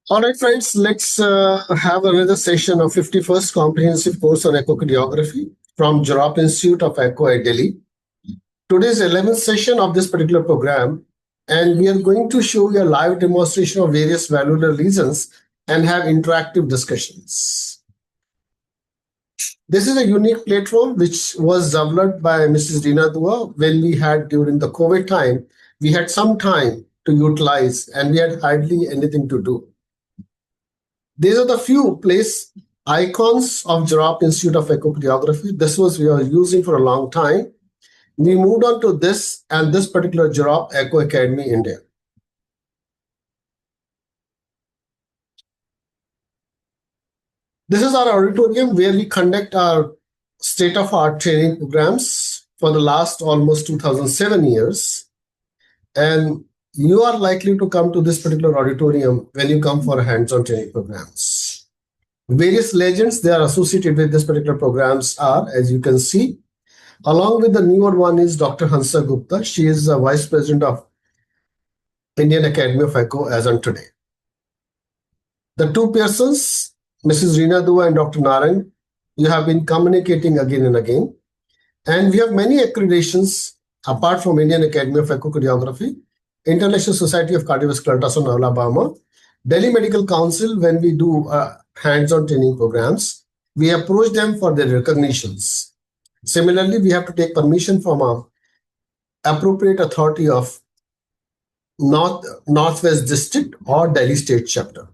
All right, friends, let's have another session of 51st Comprehensive Course on Echocardiography from Jorop Institute of Echo at Delhi. Today's 11th session of this particular program, and we are going to show you a live demonstration of various valvular lesions and have interactive discussions. This is a unique platform which was developed by Mrs. Rina Dua when we had during the COVID time. We had some time to utilize and we had hardly anything to do. These are the few place icons of Jorop Institute of Echocardiography. This was we are using for a long time. We moved on to this and this particular Jorop Echo Academy India. This is our auditorium where we conduct our state-of-art training programs for the last almost 2007 years. And you are likely to come to this particular auditorium when you come for hands-on training programs. Various legends they are associated with this particular programs are, as you can see, along with the newer one is Dr. Hansa Gupta. She is the Vice President of Indian Academy of Echo as on today. The two persons, Mrs. Reena Dua and Dr. Naran, you have been communicating again and again. And we have many accreditations apart from Indian Academy of Echocardiography, International Society of Cardiovascular Ultrasound, Alabama, Delhi Medical Council. When we do hands-on training programs, we approach them for their recognitions. Similarly, we have to take permission from a appropriate authority of Northwest District or Delhi State Chapter.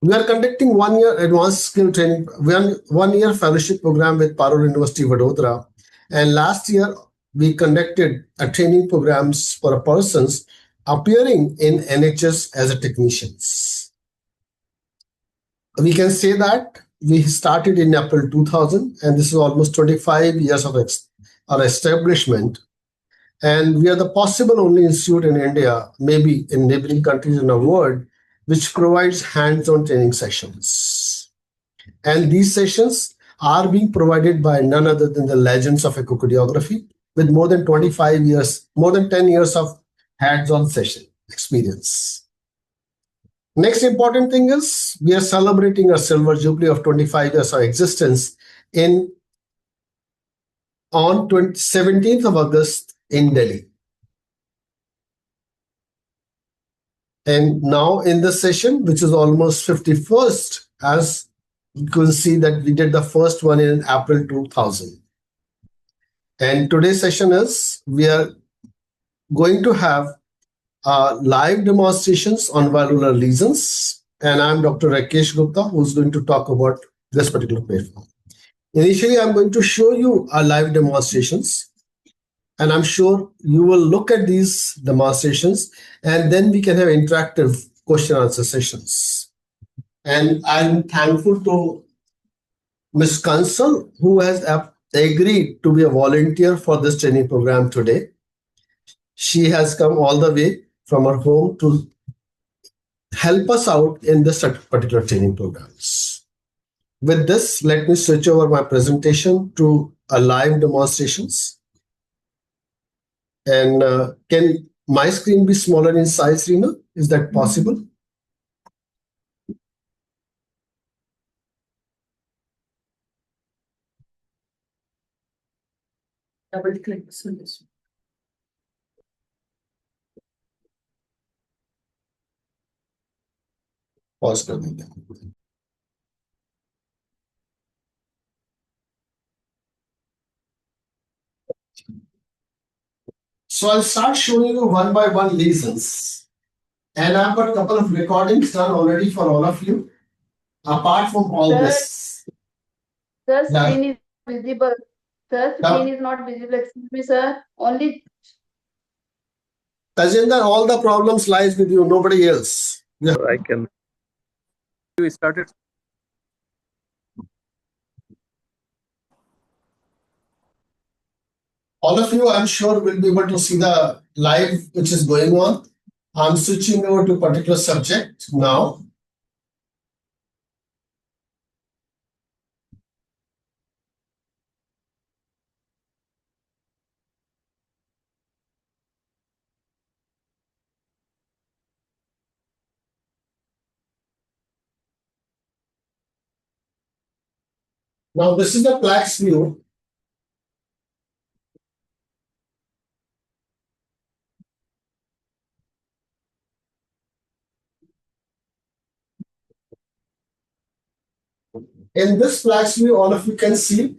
We are conducting 1 year advanced skill training, 1 year fellowship program with Parul University, Vadodara. And last year, we conducted a training programs for persons appearing in NHS as a technicians. We can say that we started in April 2000, and this is almost 25 years of our establishment. And we are the possible only institute in India, maybe in neighboring countries in the world, which provides hands-on training sessions. And these sessions are being provided by none other than the legends of echocardiography with more than 25 years, more than 10 years of hands-on session experience. Next important thing is we are celebrating a silver jubilee of 25 years of existence on 17th of August in Delhi. And now in this session, which is almost 51st, as you can see that we did the first one in April 2000. And today's session is we are going to have live demonstrations on valvular lesions. And I'm Dr. Rakesh Gupta, who's going to talk about this particular platform. Initially, I'm going to show you our live demonstrations. And I'm sure you will look at these demonstrations and then we can have interactive question answer sessions. And I'm thankful to Ms. Kansal, who has agreed to be a volunteer for this training program today. She has come all the way from her home to help us out in this particular training programs. With this, let me switch over my presentation to a live demonstrations. And can my screen be smaller in size, Reena? Is that possible? Double click this one. Pause कर देंगे. So I'll start showing you one by one lesions. And I've got a couple of recordings done already for all of you. Apart from all this. Sir, screen is visible. Sir, screen is not visible. Excuse me, sir. Only. Tajinder, all the problems lies with you, nobody else. Yeah. I can. You started. All of you, I'm sure, will be able to see the live which is going on. I'm switching over to a particular subject now. Now this is the plaques view. In this plaques view, all of you can see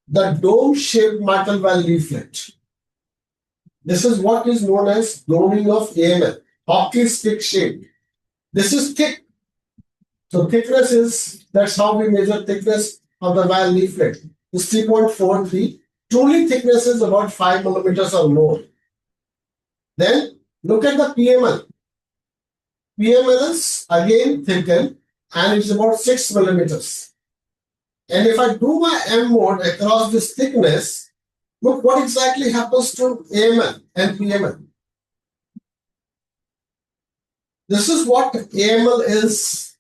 the dome-shaped mitral valve leaflet. This is what is known as doming of AML, hockey stick shape. This is thick. So thickness is, that's how we measure thickness of the valve leaflet. It's 3.43. Truly thickness is about 5 millimeters or more. Then look at the PML. PML is again thickened and it's about 6 millimeters. And if I do my M mode across this thickness, look what exactly happens to AML and PML. This is what AML is.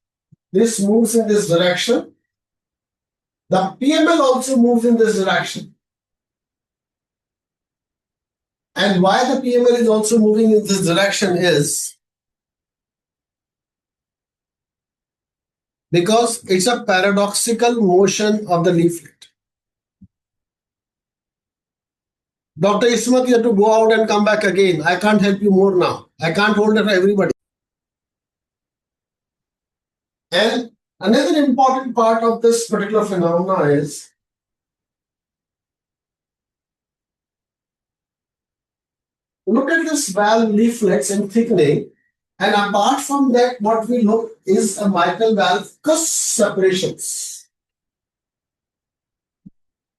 This moves in this direction. The PML also moves in this direction. And why the PML is also moving in this direction is because it's a paradoxical motion of the leaflet. Dr. Ismat, you have to go out and come back again. I can't help you more now. I can't hold it for everybody. And another important part of this particular phenomena is look at this valve leaflets and thickening. And apart from that, what we look is a mitral valve cusp separations.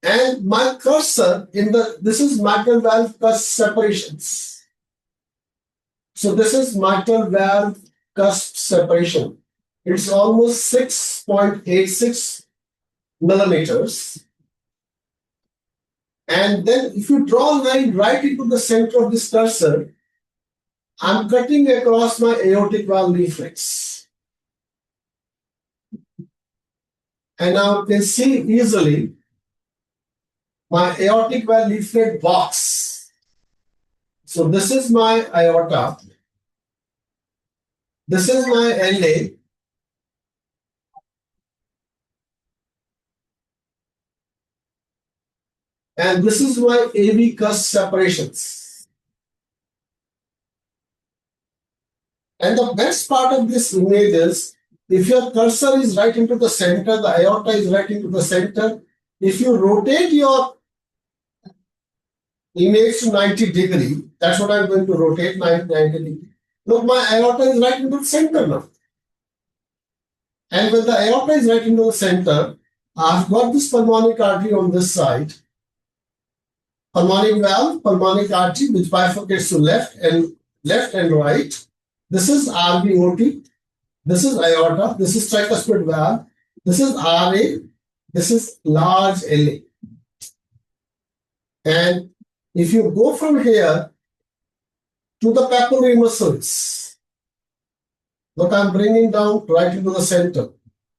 And my cursor this is mitral valve cusp separations. So this is mitral valve cusp separation. It's almost 6.86 millimeters. And then if you draw a line right into the center of this cursor, I'm cutting across my aortic valve leaflets. And now you can see easily my aortic valve leaflet box. So this is my aorta. This is my LA. And this is my AV cusp separations. And the best part of this image is, if your cursor is right into the center, the aorta is right into the center, if you rotate your image to 90 degree, that's what I'm going to rotate, 90 degree. Look, my aorta is right into the center now. And when the aorta is right into the center, I've got this pulmonic artery on this side, pulmonic valve, pulmonic artery, which bifurcates to left and right. This is RVOT, this is aorta, this is tricuspid valve, this is RA, this is large LA. And if you go from here to the papillary muscles, look, I'm bringing down right into the center.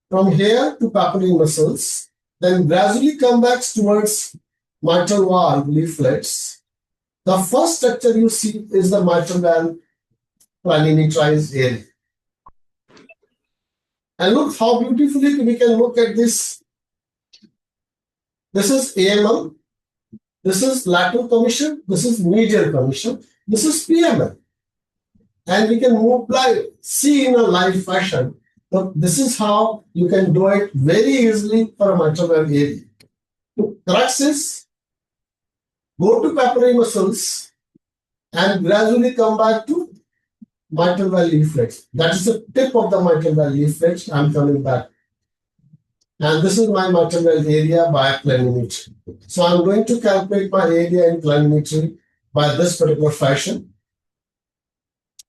From here to papillary muscles, then gradually come back towards mitral valve leaflets. The first structure you see is the mitral valve planinitrized area. And look how beautifully we can look at this. This is AML, this is lateral commission, this is medial commission, this is PML. And we can see in a live fashion. So this is how you can do it very easily for a mitral valve area. Crux is go to papillary muscles and gradually come back to mitral valve leaflets. That is the tip of the mitral valve leaflets. I'm coming back. And this is my mitral valve area by planimetry. So I'm going to calculate my area in planimetry by this particular fashion.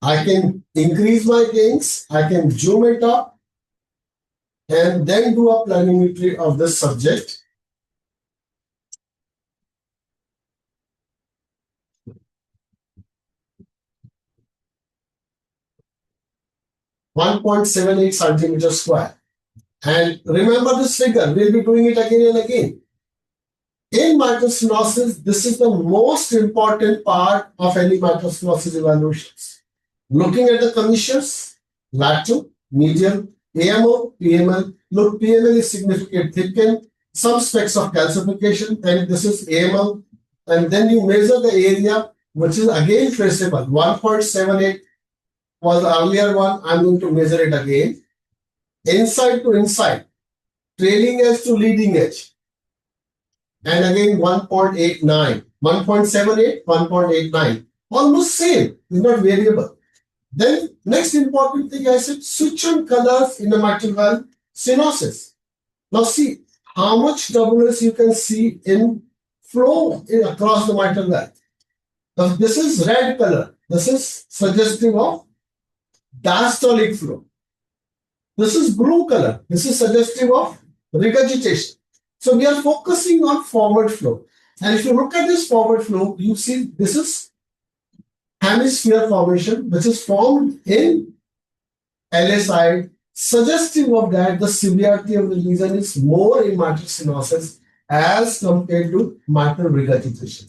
I can increase my gains, I can zoom it up, and then do a planimetry of this subject. .78 centimeters square. And remember this figure, we'll be doing it again and again. In mitral stenosis, this is the most important part of any mitral stenosis evaluations. Looking at the commissions, lateral, medial, AMO, PML. Look, PML is significantly thickened, some specs of calcification, and this is AML. And then you measure the area, which is again traceable. 1.78 was the earlier one. I'm going to measure it again. Inside to inside, trailing edge to leading edge. And again 1.89, 1.78, 1.89. Almost same, it's not variable. Then next important thing I said, switch on colors in the mitral valve stenosis. Now see how much turbulence you can see in flow across the mitral valve. Now this is red color. This is suggestive of diastolic flow. This is blue color. This is suggestive of regurgitation. So we are focusing on forward flow. And if you look at this forward flow, you see this is hemisphere formation, which is formed in LA side, suggestive of that the severity of the lesion is more in mitral stenosis as compared to mitral regurgitation.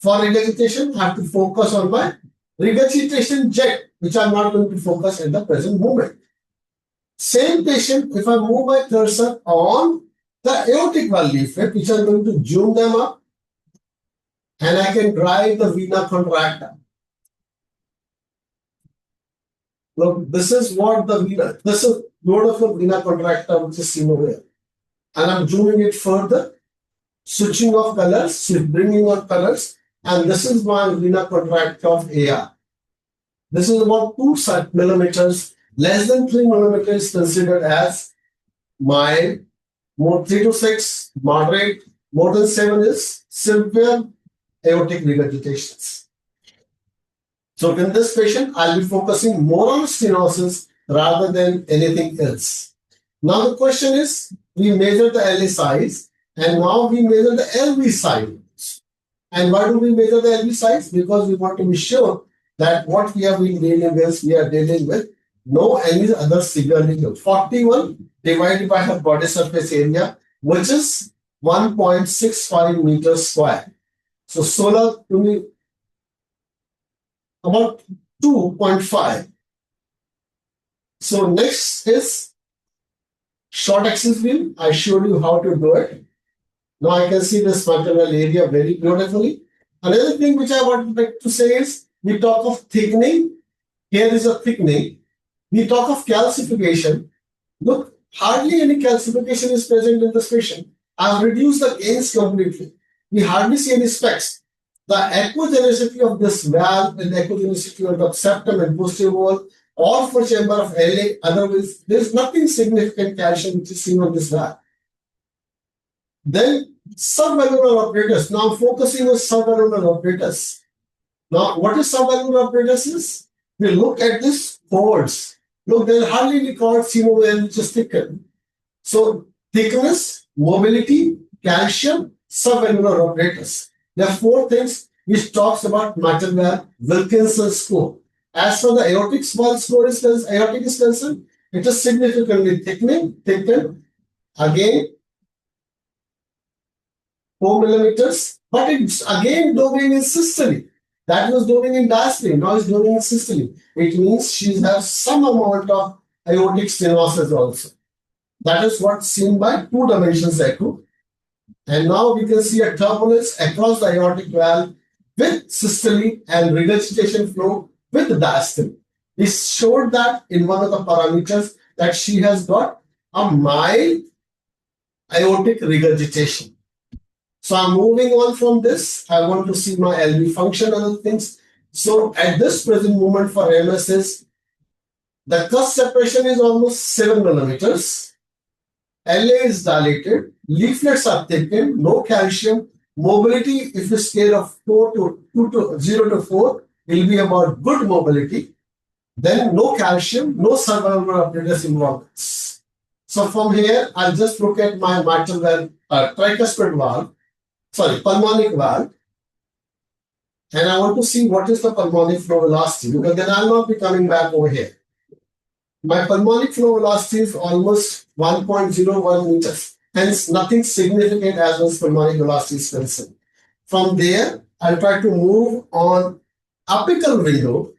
For regurgitation, I have to focus on my regurgitation jet, which I'm not going to focus in the present moment. Same patient, if I move my cursor on the aortic valve leaflet, which I'm going to zoom them up, and I can drive the vena contracta. Look, this is what the vena, this is load of the vena contracta, which is seen over here. And I'm zooming it further, switching off colors, bringing on colors, and this is my vena contracta of AR. This is about 2 millimeters, less than 3 millimeters considered as mild, more 3 to 6, moderate, more than 7 is severe aortic regurgitations. So in this patient, I'll be focusing more on stenosis rather than anything else. Now the question is, we measure the LA size and now we measure the LV size. And why do we measure the LV size? Because we want to be sure that what we have been dealing with, we are dealing with no any other severe lesion. 41 divided by her body surface area, which is 1.65 meters square. So solar to me about 2.5. So next is short axis view. I showed you how to do it. Now I can see this mitral area very beautifully. Another thing which I would like to say is, we talk of thickening. Here is a thickening. We talk of calcification. Look, hardly any calcification is present in this patient. I have reduced the gains completely. We hardly see any specks. The echogenicity of this valve and the echogenicity of the septum and posterior wall, or for chamber of LA, otherwise, there is nothing significant calcium which is seen on this valve. Then subvalvular apparatus. Now focusing on subvalvular apparatus. Now, what is subvalvular apparatus is? We look at this cords. Look, there are hardly any cords seen over there which is thickened. So thickness, mobility, calcium, subvalvular apparatus. There are 4 things which talks about mitral valve Wilkinson score. As for the aortic valve score is concerned, it is significantly thickened. Again, 4 millimeters, but it's again doing in systole. That was doing in diastole, now it's doing in systole. It means she has some amount of aortic stenosis also. That is what's seen by 2 dimensions echo. And now we can see a turbulence across the aortic valve with systole and regurgitation flow with diastole. We showed that in one of the parameters that she has got a mild aortic regurgitation. So I'm moving on from this. I want to see my LV function and other things. So at this present moment for MS, the cusp separation is almost 7 millimeters. LA is dilated, leaflets are thickened, no calcium. Mobility, if you scale of 0 to 4, will be about good mobility. Then no calcium, no subvalvular apparatus involvements. So from here, I'll just look at my mitral valve, tricuspid valve, pulmonic valve. And I want to see what is the pulmonic flow velocity, because then I'll not be coming back over here. My pulmonic flow velocity is almost 1.01 meters. Hence, nothing significant as far as pulmonic velocity is concerned. From there, I'll try to move on apical window.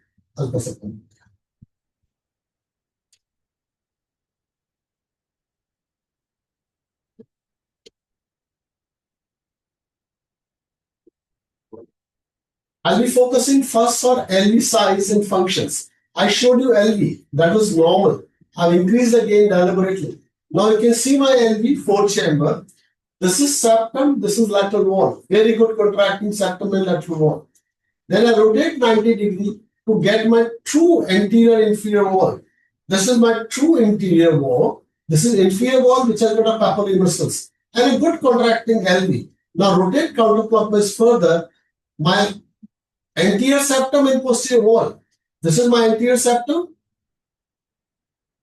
I'll be focusing first on LV size and functions. I showed you LV, that was normal. I've increased the gain deliberately. Now you can see my LV, 4-chamber. This is septum, this is lateral wall. Very good contracting septum and lateral wall. Then I rotate 90 degree to get my true anterior inferior wall. This is my true interior wall. This is inferior wall which has got a papillary muscles and a good contracting LV. Now rotate counterclockwise further. My anterior septum and posterior wall. This is my anterior septum.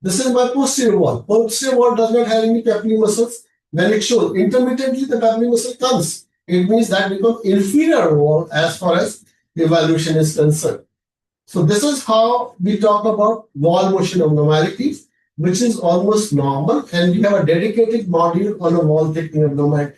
This is my posterior wall. Posterior wall does not have any papillary muscles. When it shows intermittently the papillary muscle comes, it means that becomes inferior wall as far as evaluation is concerned. So this is how we talk about wall motion abnormalities, which is almost normal, and we have a dedicated module on a wall thickening abnormality.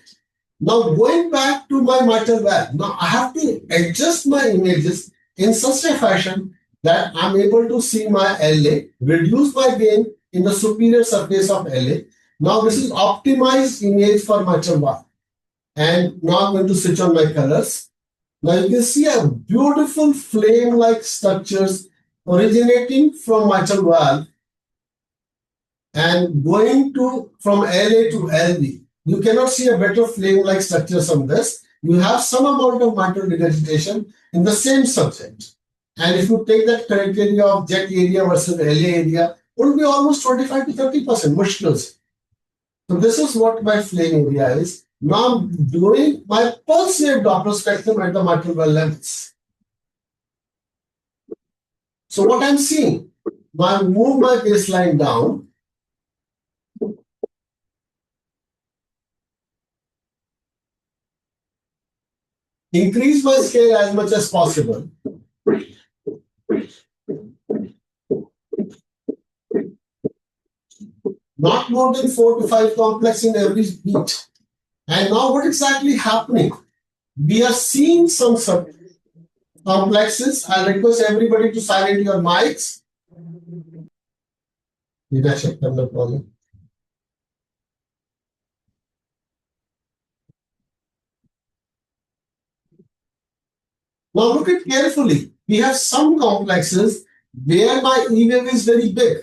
Now going back to my mitral valve, now I have to adjust my images in such a fashion that I'm able to see my LA, reduce my gain in the superior surface of LA. Now this is optimized image for mitral valve. And now I'm going to switch on my colors. Now you can see a beautiful flame-like structures originating from mitral valve and going to from LA to LV. You cannot see a better flame-like structures on this. You have some amount of mitral regurgitation in the same subject. And if you take that criteria of jet area versus LA area, it will be almost 25 to 30% mushkils. So this is what my flame area is. Now I'm doing my pulse wave Doppler spectrum at the mitral valve lengths. So what I'm seeing, now I move my baseline down. Increase my scale as much as possible. Not more than 4 to 5 complex in every beat. And now what exactly happening? We are seeing some complexes. I request everybody to silence your mics. Did I check the problem? Now look at carefully. We have some complexes where my E wave is very big.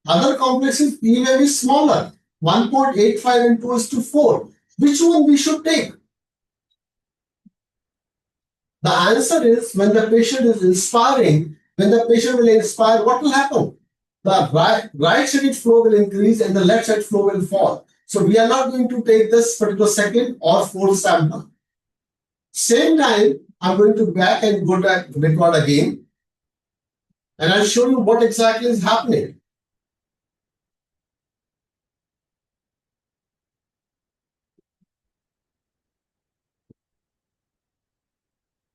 Other complexes E wave is smaller. 1.85 and 2:4. Which one we should take? The answer is when the patient is inspiring, when the patient will inspire, what will happen? The right sided flow will increase and the left side flow will fall. So we are not going to take this particular second or fourth sample. Same time, I'm going to back and go back record again. And I'll show you what exactly is happening.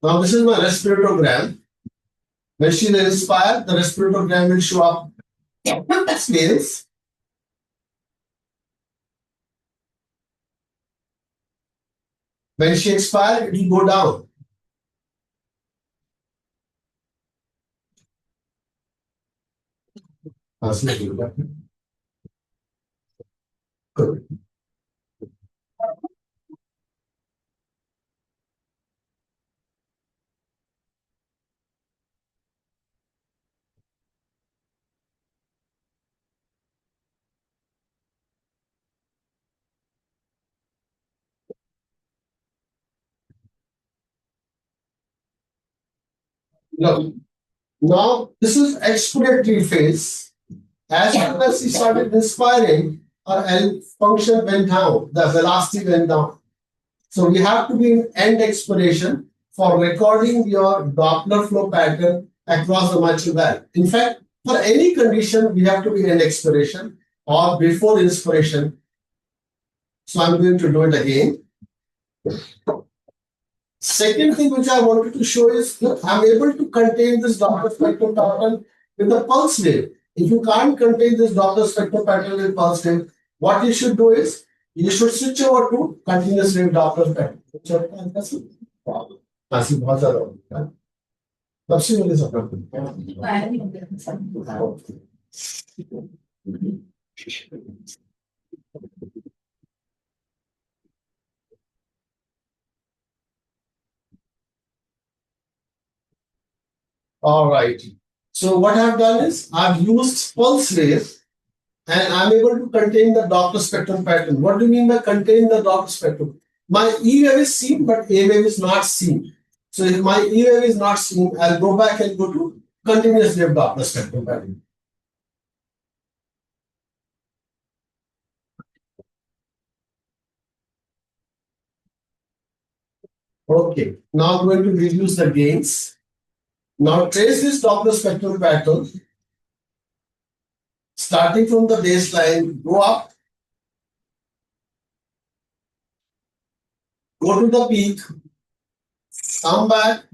Now this is my respiratogram. When she will inspire, the respiratogram will show up scales. When she expires, it will go down. Good. No. Now this is expiratory phase. As soon as she started inspiring, her L function went down, the velocity went down. So we have to be in end expiration for recording your Doppler flow pattern across the mitral valve. In fact, for any condition, we have to be in expiration or before inspiration. So I'm going to do it again. Second thing which I wanted to show is that I'm able to contain this Doppler spectrum pattern with the pulse wave. If you can't contain this Doppler spectrum pattern with pulse wave, what you should do is you should switch over to continuous wave Doppler pattern. ऐसी बहुत ज्यादा होती है तब से मेरे सब All right. So what I've done is I've used pulse wave and I'm able to contain the Doppler spectrum pattern. What do you mean by contain the Doppler spectrum? My E wave is seen, but A wave is not seen. So if my E wave is not seen, I'll go back and go to continuous wave Doppler spectrum pattern. Okay, now I'm going to reduce the gains. Now trace this Doppler spectrum pattern starting from the baseline, go up, go to the peak, come back,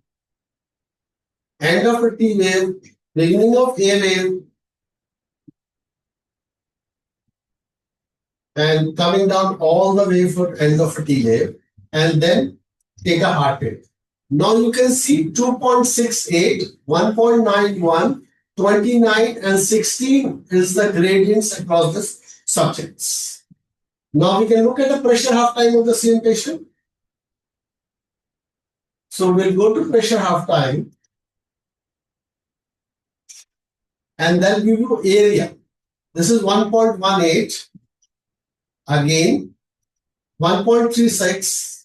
end of a T wave, beginning of A wave, and coming down all the way for end of a T wave, and then take a heart rate. Now you can see 2.68, 1.91, 29, and 16 is the gradients across the subjects. Now we can look at the pressure half time of the same patient. So we'll go to pressure half time and then give you area. This is 1.18, again 1.36,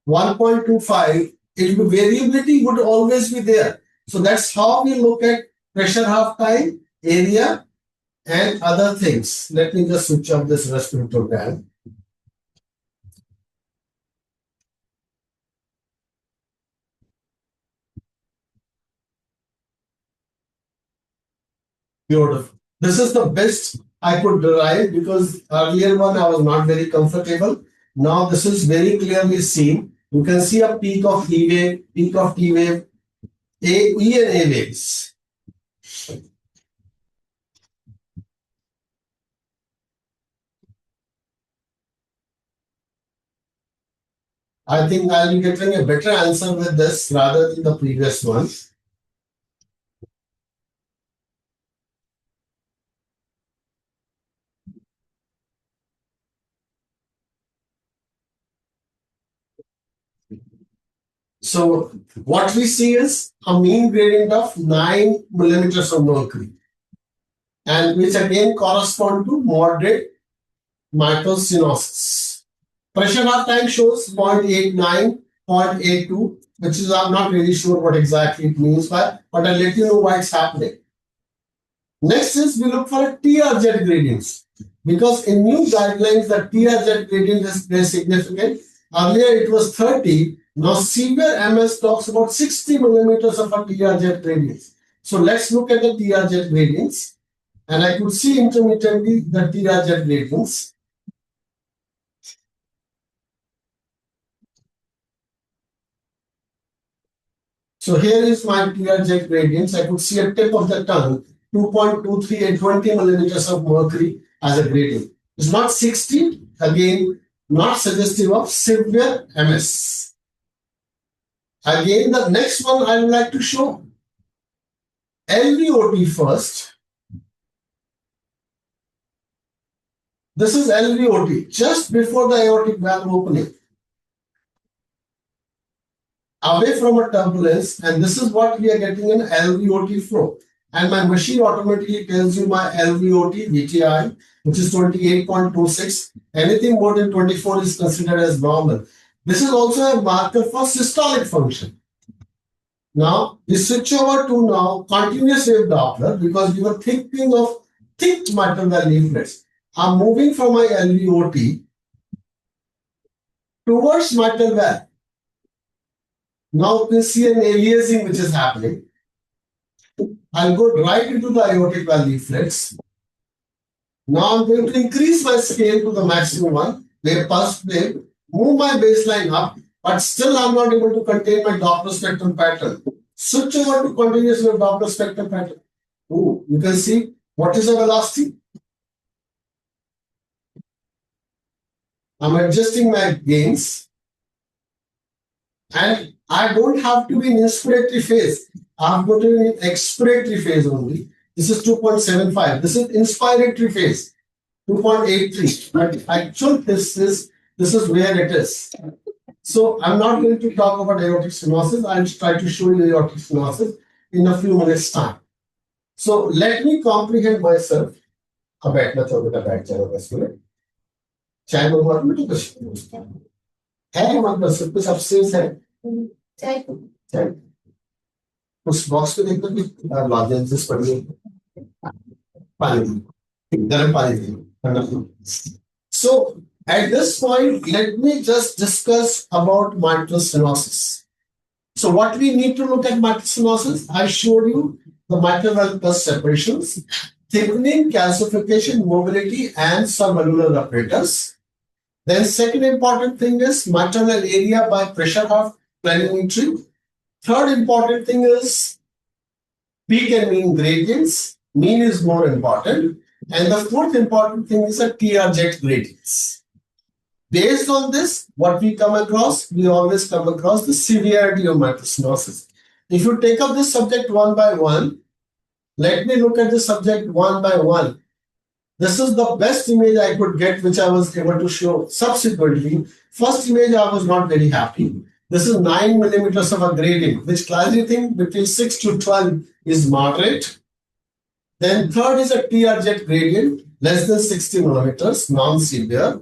1.25. Variability would always be there. So that's how we look at pressure half time, area, and other things. Let me just switch off this respiratory program. Beautiful. This is the best I could derive because earlier one I was not very comfortable. Now this is very clearly seen. You can see a peak of E wave, peak of T wave, E and A waves. I think I'll be getting a better answer with this rather than the previous one. So what we see is a mean gradient of 9 millimeters of mercury, and which again correspond to moderate mitral stenosis. Pressure half time shows 0.89, 0.82, which is I'm not really sure what exactly it means by, but I'll let you know why it's happening. Next is we look for a TRZ gradients, because in new guidelines the TRZ gradient is very significant. Earlier it was 30. Now severe MS talks about 60 millimeters of a TRZ gradient. So let's look at the TRZ gradients, and I could see intermittently the TRZ gradients. So here is my TRZ gradients. I could see a tip of the tongue, 2.23 and 20 millimeters of mercury as a gradient. It's not 60, again, not suggestive of severe MS. Again, the next one I would like to show. LVOT first. This is LVOT, just before the aortic valve opening, away from a turbulence, and this is what we are getting in LVOT flow. And my machine automatically tells you my LVOT VTI, which is 28.26. Anything more than 24 is considered as normal. This is also a marker for systolic function. Now, we switch over to now continuous wave Doppler because we were thinking of thick mitral valve leaflets. I'm moving from my LVOT towards mitral valve. Now we see an aliasing which is happening. I'll go right into the aortic valve leaflets. Now I'm going to increase my scale to the maximum one, wave pulse wave, move my baseline up, but still I'm not able to contain my Doppler spectrum pattern. Switch over to continuous wave Doppler spectrum pattern. Oh, you can see what is the velocity. I'm adjusting my gains, and I don't have to be in inspiratory phase. I'm going to be in expiratory phase only. This is 2.75. This is inspiratory phase, 2.83. But actual this is where it is. So I'm not going to talk about aortic stenosis. I'll try to show you aortic stenosis in a few minutes' time. So let me comprehend myself. अब बैठना तो बेटा बैठ जाओ बस में चाय मंगवा दो तो कुछ है हमारे पास सब कुछ अपसेस है चाय उस बॉक्स में देखो कि लॉजेंसेस पड़ी है पानी गर्म पानी ठंडा so at this point let me just discuss about mitral stenosis. So what we need to look at mitral stenosis, I showed you the mitral valve plus separations, thickening, calcification, mobility, and subvalvular apparatus. Then second important thing is mitral area by pressure of planimetry. Third important thing is peak and mean gradients. Mean is more important. And the fourth important thing is a TR jet gradients. Based on this, what we come across, we always come across the severity of mitral stenosis. If you take up this subject one by one, let me look at the subject one by one. This is the best image I could get, which I was able to show subsequently. First image, I was not very happy. This is 9 millimeters of a gradient, which classifying between 6 to 12 is moderate. Then third is a TR jet gradient, less than 60 millimeters, non-severe.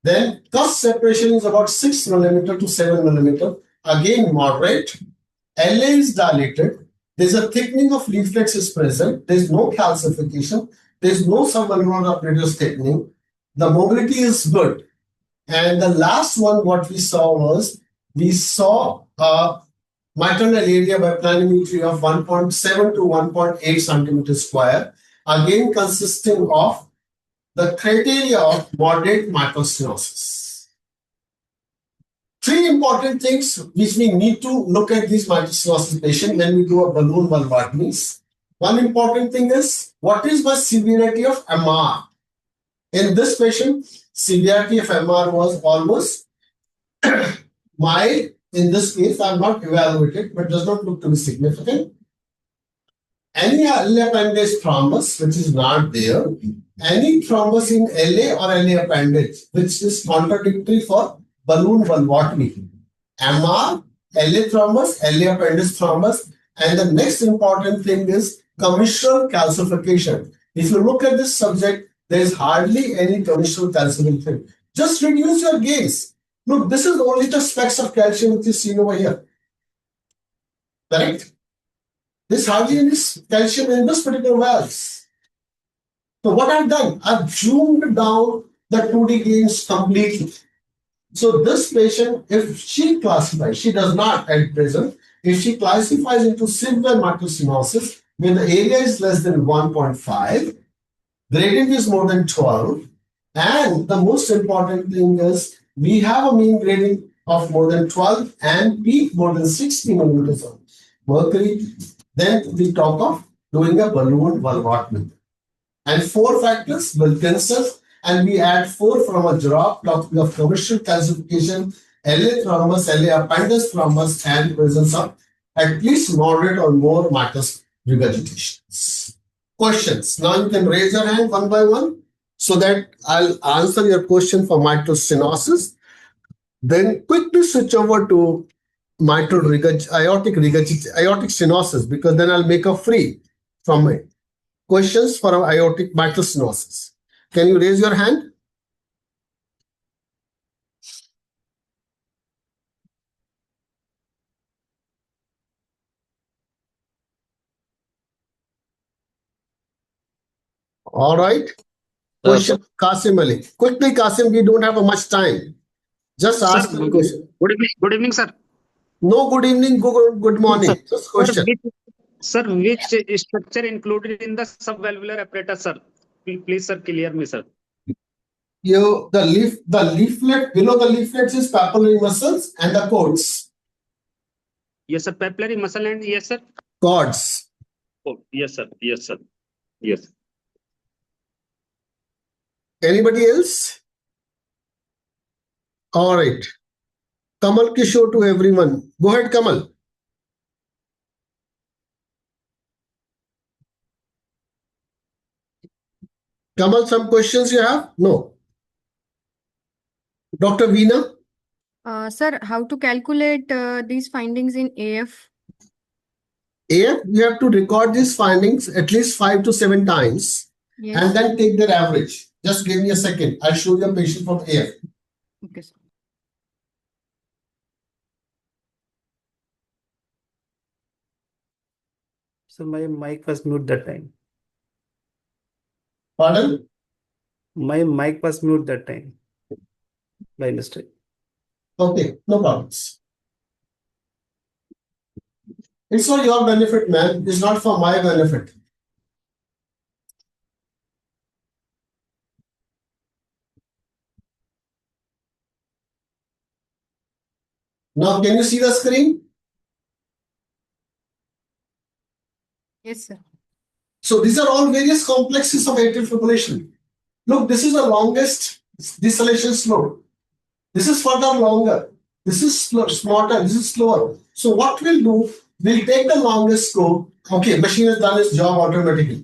Then cusp separation is about 6 millimeter to 7 millimeter, again moderate. LA is dilated. There's a thickening of leaflets is present. There's no calcification. There's no subvalvular apparatus thickening. The mobility is good. And the last one, what we saw a mitral area by planimetry of 1.7 to 1.8 centimeters square, again consisting of the criteria of moderate mitral stenosis. Three important things which we need to look at these mitral stenosis patient when we do a balloon valvotomies. One important thing is what is the severity of MR? In this patient, severity of MR was almost mild. In this case, I am not evaluated, but does not look to be significant. Any LA appendage thrombus, which is not there, any thrombus in LA or LA appendage, which is contradictory for balloon valvotomy. MR, LA thrombus, LA appendage thrombus, and the next important thing is commissural calcification. If you look at this subject, there is hardly any commissural calcification. Just reduce your gaze. Look, this is only the specks of calcium which is seen over here. Correct? There's hardly any calcium in this particular valves. So what I've done, I've zoomed down the 2D gains completely. So this patient, if she classifies, she does not at present, if she classifies into severe mitral stenosis, when the area is less than 1.5, gradient is more than 12, and the most important thing is we have a mean gradient of more than 12 and peak more than 60 millimeters of mercury, then we talk of doing a balloon valvotomy. And 4 factors will cancel, and we add 4 from a drop talking of commercial calcification, LA thrombus, LA appendage thrombus, and presence of at least moderate or more mitral regurgitations. Questions. Now you can raise your hand one by one so that I'll answer your question for mitral stenosis. Then quickly switch over to mitral aortic stenosis, because then I'll make a free from it. Questions for aortic mitral stenosis. Can you raise your hand? All right. Question, Qasim Ali. Quickly, Qasim, we don't have much time. Just ask the question. Good evening, sir. No, good evening, good morning. Just question. Sir, which structure included in the subvalvular apparatus, sir? Please, sir, clear me, sir. The leaflet, below the leaflets is papillary muscles and the cords. Yes, sir. Papillary muscle and yes, sir. Cords. Oh, yes, sir. Yes, sir. Yes. Anybody else? All right. Kamal Kishore to everyone. Go ahead, Kamal. Kamal, some questions you have? No. Dr. Veena? Sir, how to calculate these findings in AF? AF, you have to record these findings at least 5 to 7 times Yes. and then take their average. Just give me a second. I'll show you a patient from AF. Okay, sir. So my mic was mute that time. Pardon? My mic was mute that time by mistake. Okay, no problems. It's for your benefit, man. It's not for my benefit. Now, can you see the screen? Yes, sir. So these are all various complexes of atrial fibrillation. Look, this is the longest deceleration slope. This is further longer. This is smarter. This is slower. So what we'll do, we'll take the longest scope. Okay, machine has done its job automatically.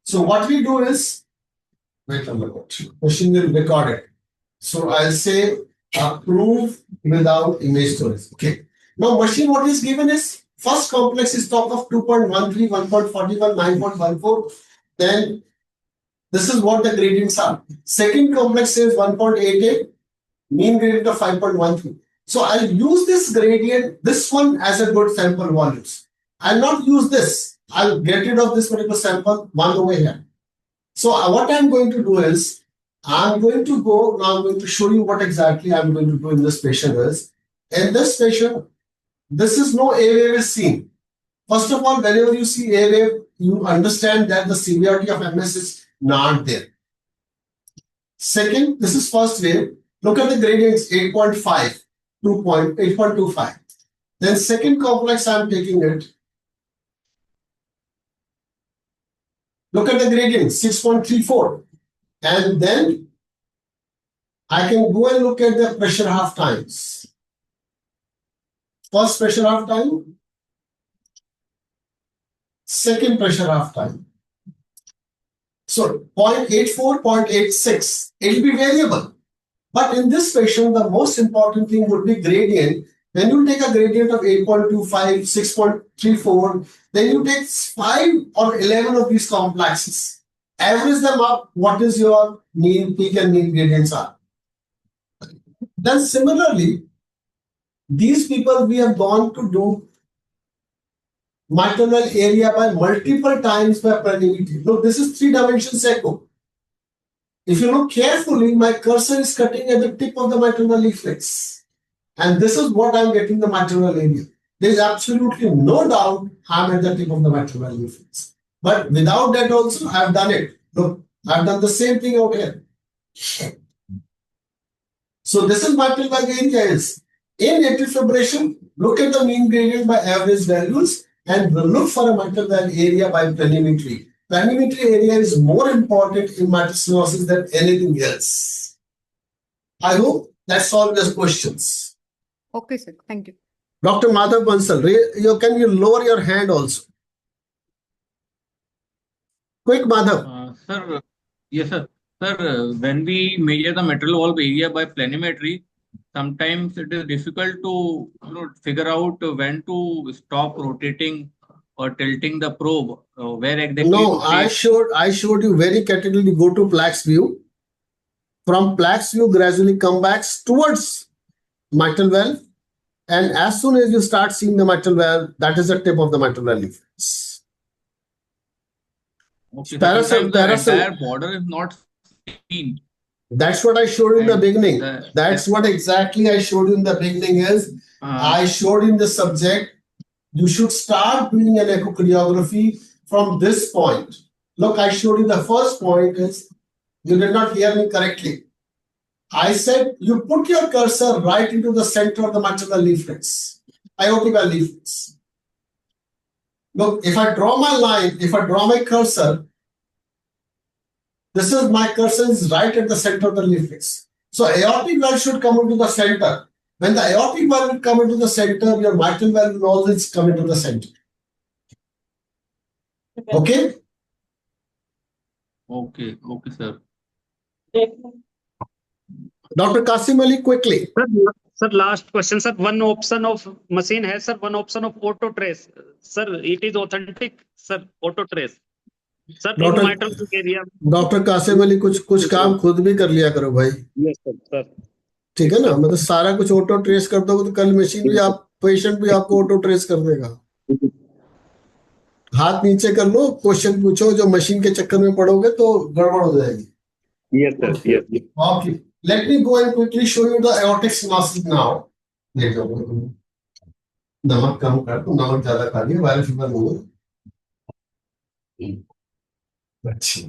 So what we do is, wait a minute, machine will record it. So I'll say approve without image storage. Okay. Now machine what is given is first complex is talk of 2.13, 1.41, 9.14. Then this is what the gradients are. Second complex says 1.88, mean gradient of 5.13. So I'll use this gradient, this one as a good sample volumes. I'll not use this. I'll get rid of this particular sample, one over here. So what I'm going to do is, I'm going to show you what exactly I'm going to do in this patient is. In this patient, this is no A wave is seen. First of all, whenever you see A wave, you understand that the severity of MS is not there. Second, this is first wave. Look at the gradients 8.5, 8.25. Then second complex, I'm taking it. Look at the gradient 6.34. And then I can go and look at the pressure half times. First pressure half time, second pressure half time. So 0.84, 0.86, it will be variable. But in this patient, the most important thing would be gradient. When you take a gradient of 8.25, 6.34, then you take 5 or 11 of these complexes. Average them up, what is your mean, peak and mean gradients are. Then similarly, these people we have gone to do mitral area by multiple times by planimetry. Look, this is 3-dimension echo. If you look carefully, my cursor is cutting at the tip of the mitral leaflets. And this is what I'm getting the mitral area. There is absolutely no doubt I'm at the tip of the mitral leaflets. But without that also, I've done it. Look, I've done the same thing out here. So this is mitral valve area is. In atrial fibrillation, look at the mean gradient by average values and look for a mitral valve area by planimetry. Planimetry area is more important in mitral stenosis than anything else. I hope that solved your questions. Okay, sir. Thank you. Dr. Madhav Bansal, can you lower your hand also? Quick, Madhav. Sir, yes, sir. Sir, when we measure the mitral valve area by planimetry, sometimes it is difficult to figure out when to stop rotating or tilting the probe. Where exactly? No, I showed you very categorically. Go to Plaque's view. From Plaque's view, gradually come back towards mitral valve. And as soon as you start seeing the mitral valve, that is the tip of the mitral valve leaflets. Okay, sometimes the entire border is not seen. That's what I showed in the beginning. That's what exactly I showed you in the beginning is I showed in the subject, you should start doing an echocardiography from this point. Look, I showed you the first point is, you did not hear me correctly. I said, you put your cursor right into the center of the mitral leaflets, aortic valve leaflets. Look, if I draw my line, if I draw my cursor, this is my cursor is right at the center of the leaflets. So aortic valve should come into the center. When the aortic valve will come into the center, your mitral valve will always come into the center. Okay? Okay, sir. Dr. Kasim Ali, quickly. Sir, last question, sir. One option of machine has, sir, one option of auto trace. Sir, it is authentic, sir, auto trace. Sir, in mitral area. Doctor Qasim Ali कुछ काम खुद भी कर लिया करो भाई। Yes, sir. ठीक है ना, मतलब सारा कुछ ऑटो ट्रेस कर दोगे तो कल मशीन भी आप पेशेंट भी आपको ऑटो ट्रेस कर देगा। हाथ नीचे कर लो, क्वेश्चन पूछो, जो मशीन के चक्कर में पड़ोगे तो गड़बड़ हो जाएगी। Yes, sir. Yes. Okay. Let me go and quickly show you the aortic stenosis now. देखो नमक कम कर, तुम नमक ज्यादा खा लिया, वायरल फीवर नहीं है। अच्छा,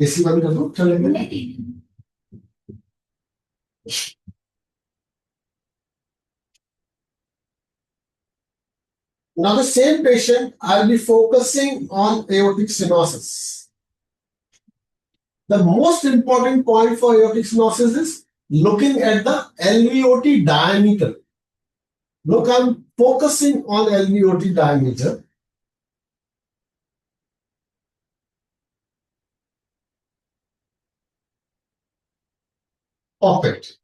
एसी बंद कर दो, चलेगा। Now the same patient, I'll be focusing on aortic stenosis. The most important point for aortic stenosis is looking at the LVOT diameter. Look, I'm focusing on LVOT diameter. Perfect.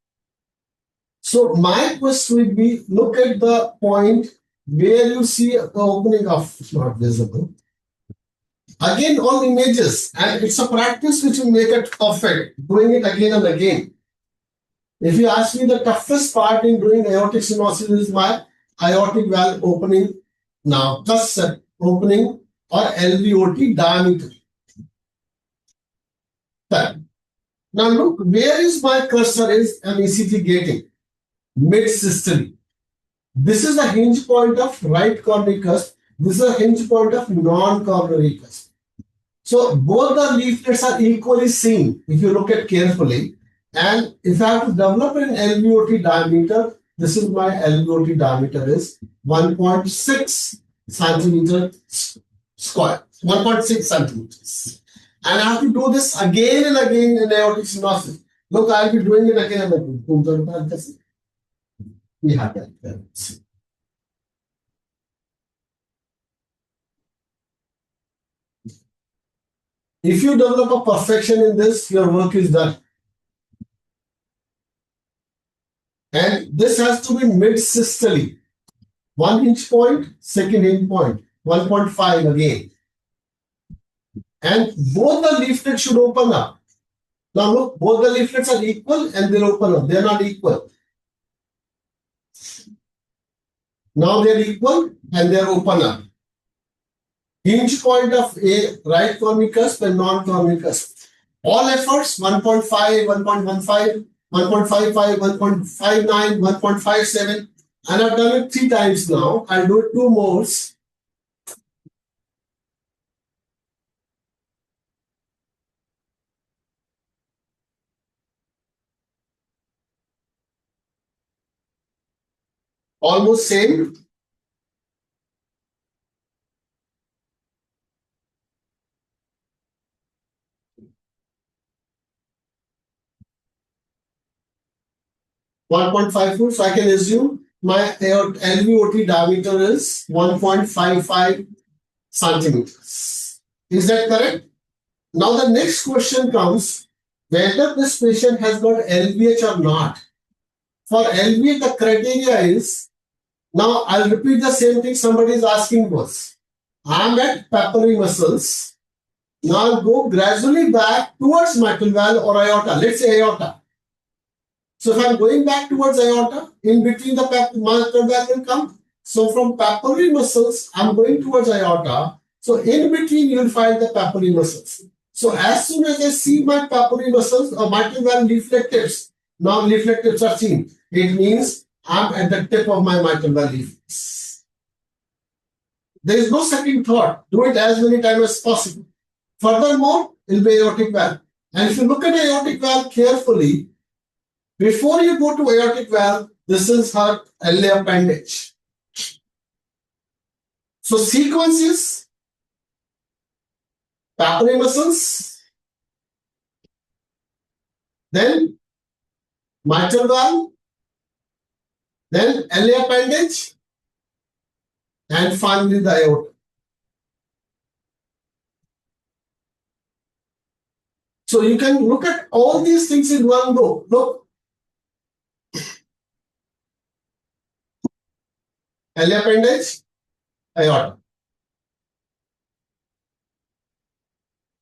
So my question would be, look at the point where you see the opening of, it's not visible. Again, all images, and it's a practice which will make it perfect, doing it again and again. If you ask me, the toughest part in doing aortic stenosis is my aortic valve opening, now just opening or LVOT diameter. Now look, where is my cursor is an ECT gating, mid-systole. This is the hinge point of right coronary cusp. This is a hinge point of non-coronary cusp. So both the leaflets are equally seen if you look at carefully. And if I have to develop an LVOT diameter, this is my LVOT diameter is 1.6 centimeter square, 1.6 centimeters. And I have to do this again and again in aortic stenosis. Look, I'll be doing it again and again. We have that. If you develop a perfection in this, your work is done. And this has to be mid-systole. One hinge point, second hinge point, 1.5 again. And both the leaflets should open up. Now look, both the leaflets are equal and they'll open up. They're not equal. Now they're equal and they're open up. Hinge point of a right coronary cusp and non-coronary cusp. All efforts 1.5, 1.15, 1.55, 1.59, 1.57. And I've done it 3 times now. I'll do it 2 more. Almost same. .54, so I can assume my LVOT diameter is 1.55 centimeters. Is that correct? Now the next question comes, whether this patient has got LVH or not. For LVH, the criteria is, now I'll repeat the same thing somebody is asking us. I'm at papillary muscles. Now I'll go gradually back towards mitral valve or aorta. Let's say aorta. So if I'm going back towards aorta, in between the mitral valve will come. So from papillary muscles, I'm going towards aorta. So in between, you'll find the papillary muscles. So as soon as I see my papillary muscles or mitral valve leaflet tips, now leaflet tips are seen. It means I'm at the tip of my mitral valve leaflets. There is no second thought. Do it as many times as possible. Furthermore, it will be aortic valve. And if you look at aortic valve carefully, before you go to aortic valve, this is her LA appendage. So sequence is papillary muscles, then mitral valve, then LA appendage, and finally the aorta. So you can look at all these things in one go. Look, LA appendage, aorta.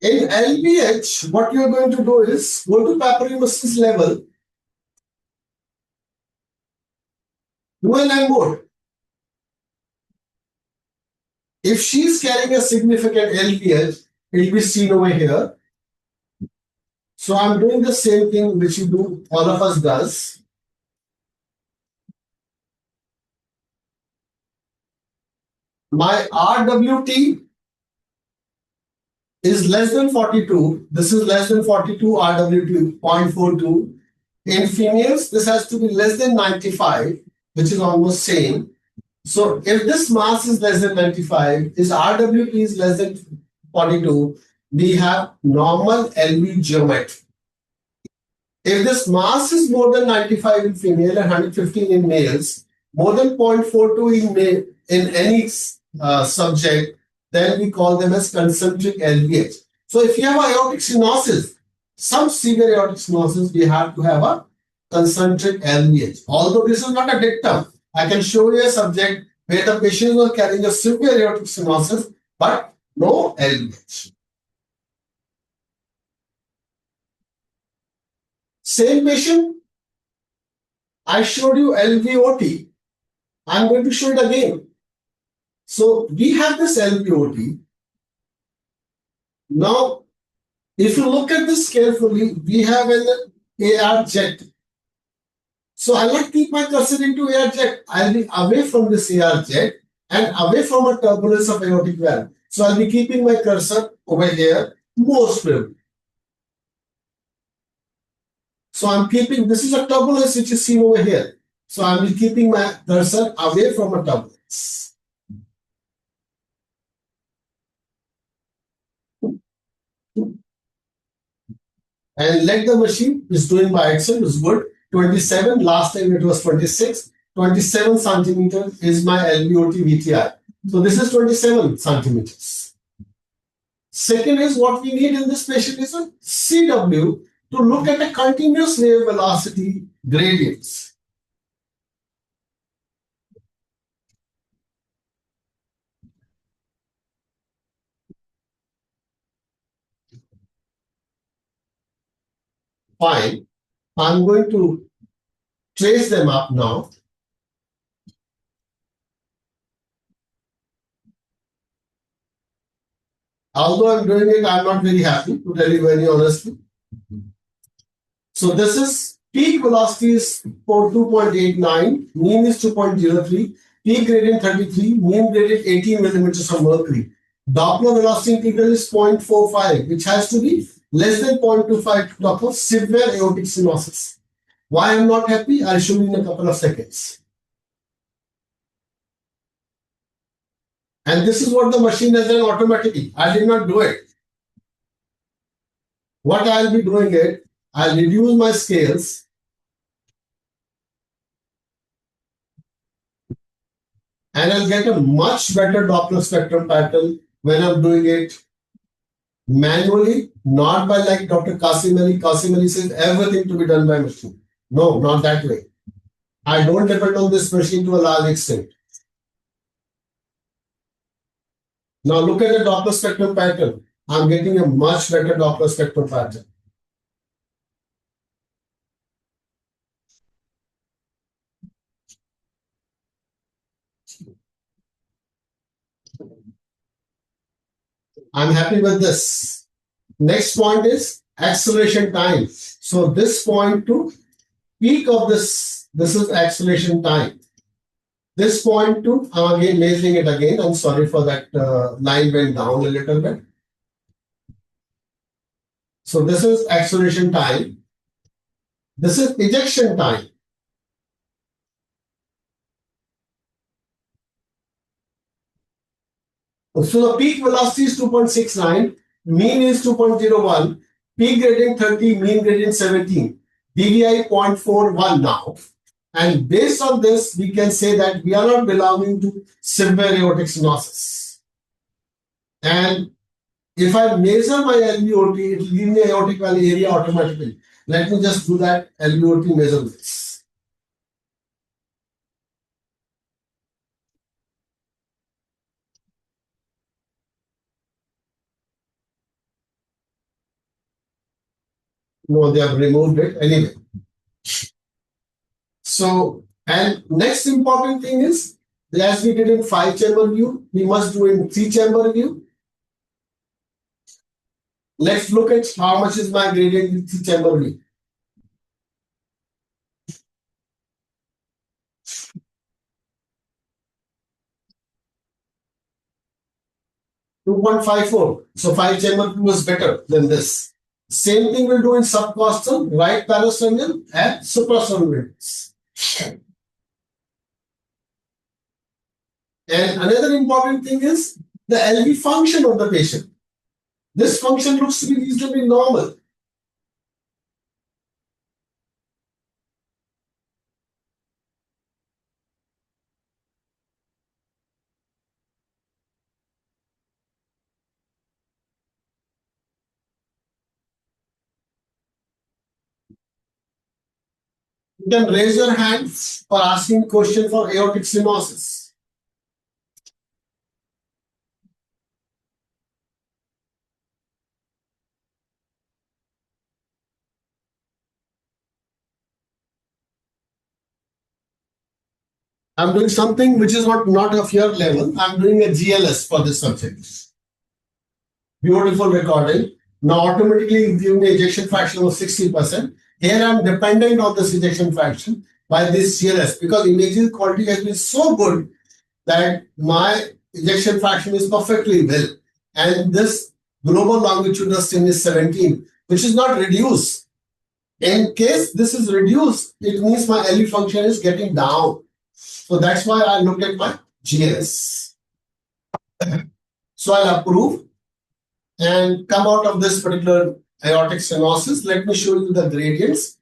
In LBH, what you are going to do is go to papillomastosis level, do an M mode. If she is carrying a significant LBH, it will be seen over here. So I'm doing the same thing which you do, all of us does. My RWT is less than 42. This is less than 42, RWT 0.42. In females, this has to be less than 95, which is almost same. So if this mass is less than 95, is RWT is less than 42, we have normal LV geometry. If this mass is more than 95 in female and 115 in males, more than 0.42 in any subject, then we call them as concentric LVH. So if you have aortic stenosis, some severe aortic stenosis, we have to have a concentric LVH. Although this is not a dictum, I can show you a subject where the patient was carrying a severe aortic stenosis, but no LVH. Same patient, I showed you LVOT. I'm going to show it again. So we have this LVOT. Now, if you look at this carefully, we have an AR jet. So I'll not keep my cursor into AR jet. I'll be away from this AR jet and away from a turbulence of aortic valve. So I'll be keeping my cursor over here most probably. So I'm keeping, this is a turbulence which is seen over here. So I'll be keeping my cursor away from a turbulence. And let the machine is doing by itself, is good. 27, last time it was 26. 27 centimeter is my LVOT VTI. So this is 27 centimeters. Second is what we need in this patient is a CW to look at a continuous wave velocity gradients. Fine. I'm going to trace them up now. Although I'm doing it, I'm not very happy, to tell you very honestly. So this is peak velocity is for 2.89, mean is 2.03, peak gradient 33, mean gradient 18 millimeters of mercury. Doppler velocity integral is 0.45, which has to be less than 0.25 to talk of severe aortic stenosis. Why I'm not happy? I'll show you in a couple of seconds. And this is what the machine has done automatically. I did not do it. What I'll be doing it, I'll reduce my scales. And I'll get a much better Doppler spectrum pattern when I'm doing it manually, not by like Dr. Qasim Ali. Qasim Ali says everything to be done by machine. No, not that way. I don't depend on this machine to a large extent. Now look at the Doppler spectrum pattern. I'm getting a much better Doppler spectrum pattern. I'm happy with this. Next point is acceleration time. So this point to peak of this is acceleration time. This point to, I'm again measuring it again. I'm sorry for that line went down a little bit. So this is acceleration time. This is ejection time. So the peak velocity is 2.69, mean is 2.01, peak gradient 30, mean gradient 17, DVI 0.41 now. And based on this, we can say that we are not belonging to severe aortic stenosis. And if I measure my LVOT, it will give me aortic valve area automatically. Let me just do that LVOT measurements. No, they have removed it anyway. So, and next important thing is, as we did in 5-chamber view, we must do in 3-chamber view. Let's look at how much is my gradient in 3-chamber view. 2.54. So 5-chamber view is better than this. Same thing we'll do in subcostal, right parasternal and suprasternal. And another important thing is the LV function of the patient. This function looks to be reasonably normal. You can raise your hands for asking question for aortic stenosis. I'm doing something which is not of your level. I'm doing a GLS for this subject. Beautiful recording. Now automatically giving the ejection fraction of 60%. Here I'm dependent on this ejection fraction by this GLS because imaging quality has been so good that my ejection fraction is perfectly well. And this global longitudinal strain is 17, which is not reduced. In case this is reduced, it means my LV function is getting down. So that's why I looked at my GLS. So I'll approve and come out of this particular aortic stenosis. Let me show you the gradients.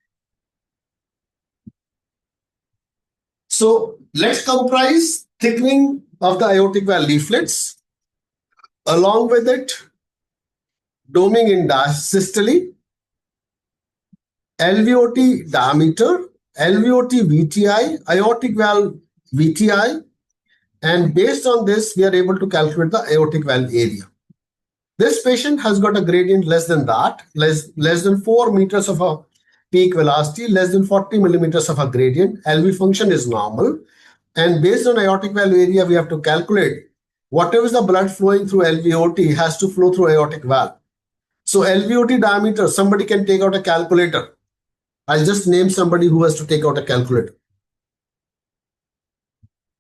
So let's comprise thickening of the aortic valve leaflets. Along with it, doming in diastole, LVOT diameter, LVOT VTI, aortic valve VTI, and based on this, we are able to calculate the aortic valve area. This patient has got a gradient less than that, less than 4 meters of a peak velocity, less than 40 millimeters of a gradient. LV function is normal. And based on aortic valve area, we have to calculate whatever is the blood flowing through LVOT has to flow through aortic valve. So LVOT diameter, somebody can take out a calculator. I'll just name somebody who has to take out a calculator.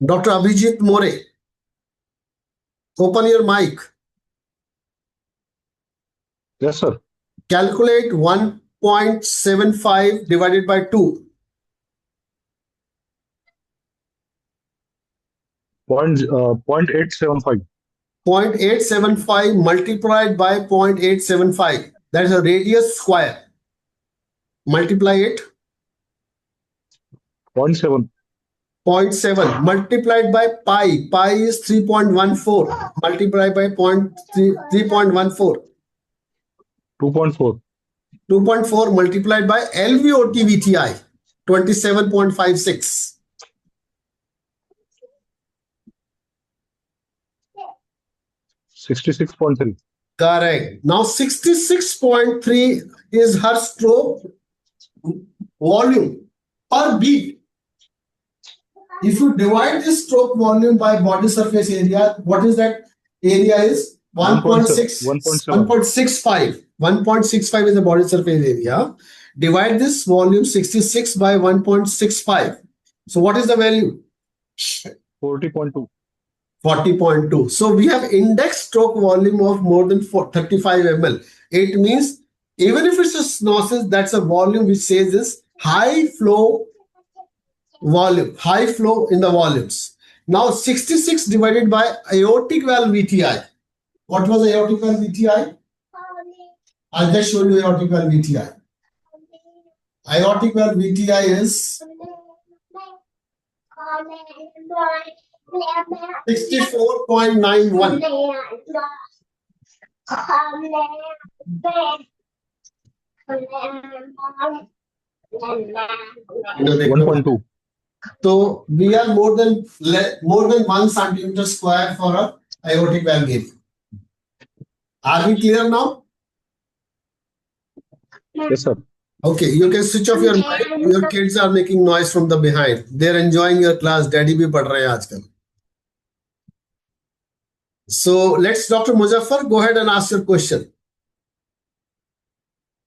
Dr. Abhijit More. Open your mic. Yes, sir. Calculate 1.75 divided by 2. 0.875. 0.875 multiplied by 0.875. That is a radius square. Multiply it. 0.7. 0.7 multiplied by pi. Pi is 3.14. Multiplied by 3.14. 2.4. 2.4 multiplied by LVOT VTI. 27.56. 66.3. Correct. Now 66.3 is her stroke volume per beat. If you divide this stroke volume by body surface area, what is that area is? 1.65. 1.65 is the body surface area. Divide this volume 66 by 1.65. So what is the value? 40.2. 40.2. So we have index stroke volume of more than 35 ml. It means even if it's a stenosis, that's a volume which says is high flow volume, high flow in the volumes. Now 66 divided by aortic valve VTI. What was aortic valve VTI? I'll just show you aortic valve VTI. Aortic valve VTI is 64.91. 1.2. So we are more than 1 centimeter square for a aortic valve area. Are we clear now? Yes, sir. Okay, you can switch off your mic. Your kids are making noise from the behind. They're enjoying your class. Daddy bhi padh rahe hain aajkal. So let's, Dr. Muzaffar, go ahead and ask your question.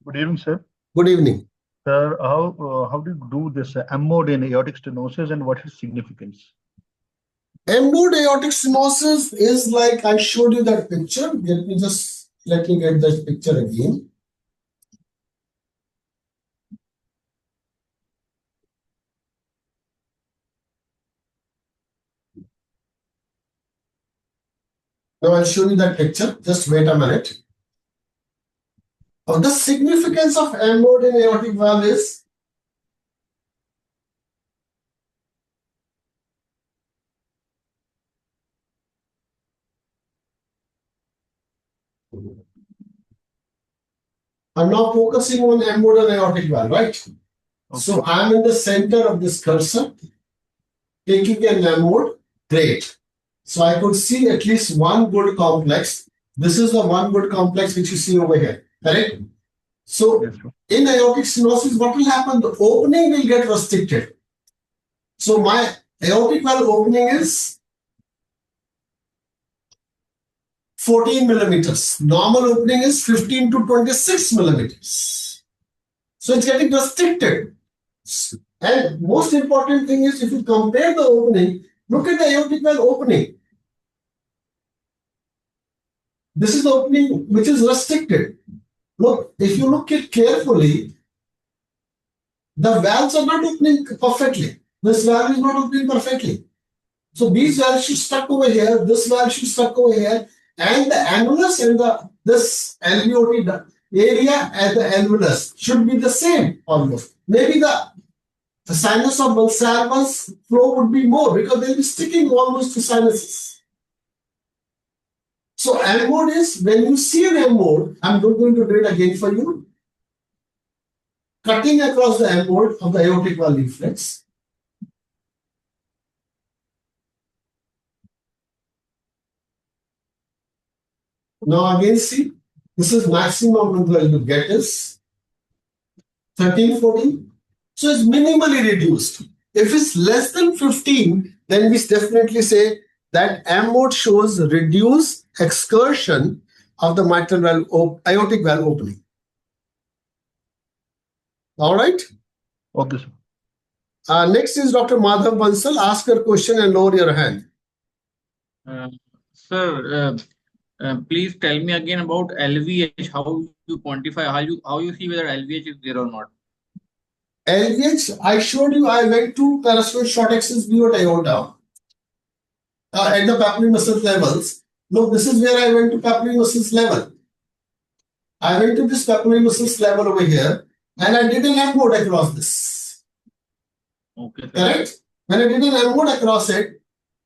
Good evening, sir. Good evening. Sir, how do you do this M mode in aortic stenosis and what is significance? M mode aortic stenosis is like I showed you that picture. Let me get that picture again. Now I'll show you that picture. Just wait a minute. The significance of M mode in aortic valve is I'm now focusing on M mode and aortic valve, right? Okay. So I'm in the center of this cursor, taking an M mode. Great. So I could see at least one good complex. This is the one good complex which you see over here, correct? So in aortic stenosis, what will happen? The opening will get restricted. So my aortic valve opening is 14 millimeters. Normal opening is 15 to 26 millimeters. So it's getting restricted. And most important thing is if you compare the opening, look at the aortic valve opening. This is the opening which is restricted. Look, if you look at carefully, the valves are not opening perfectly. This valve is not opening perfectly. So these valves should stuck over here, this valve should stuck over here, and the annulus and this alveoli area at the annulus should be the same almost. Maybe the sinus of Valsalva's flow would be more because they'll be sticking almost to sinuses. So M mode is when you see an M mode, I'm not going to do it again for you. Cutting across the M mode of the aortic valve leaflets. Now again see, this is maximum number you get is 13, 14. So it's minimally reduced. If it's less than 15, then we definitely say that M mode shows reduced excursion of the mitral valve, aortic valve opening. All right? Okay, sir. Next is Dr. Madhav Bansal. Ask your question and lower your hand. Sir, please tell me again about LVH. How you quantify? How you see whether LVH is there or not? LVH, I showed you. I went to parasternal short axis view at aorta at the papillary muscle levels. Look, this is where I went to papillary muscles level. I went to this papillary muscles level over here, and I did an M mode across this. Okay. Correct? When I did an M mode across it,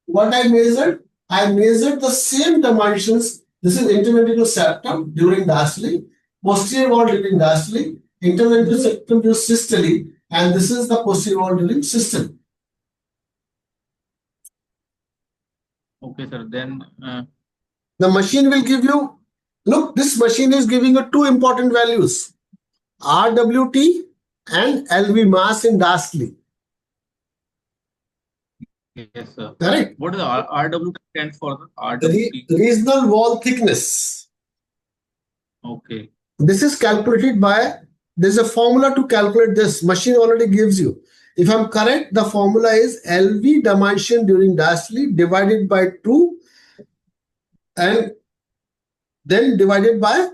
what I measured? I measured the same dimensions. This is interventricular septum during diastole, posterior wall during diastole, interventricular septum during systole, and this is the posterior wall during systole. Okay, sir. Then the machine will give you, look, this machine is giving you two important values, RWT and LV mass in diastole. Yes, sir. Correct. What is the RWT stand for? RWT. Regional wall thickness. Okay. This is calculated by, there's a formula to calculate this. Machine already gives you. If I'm correct, the formula is LV dimension during diastole divided by 2 and then divided by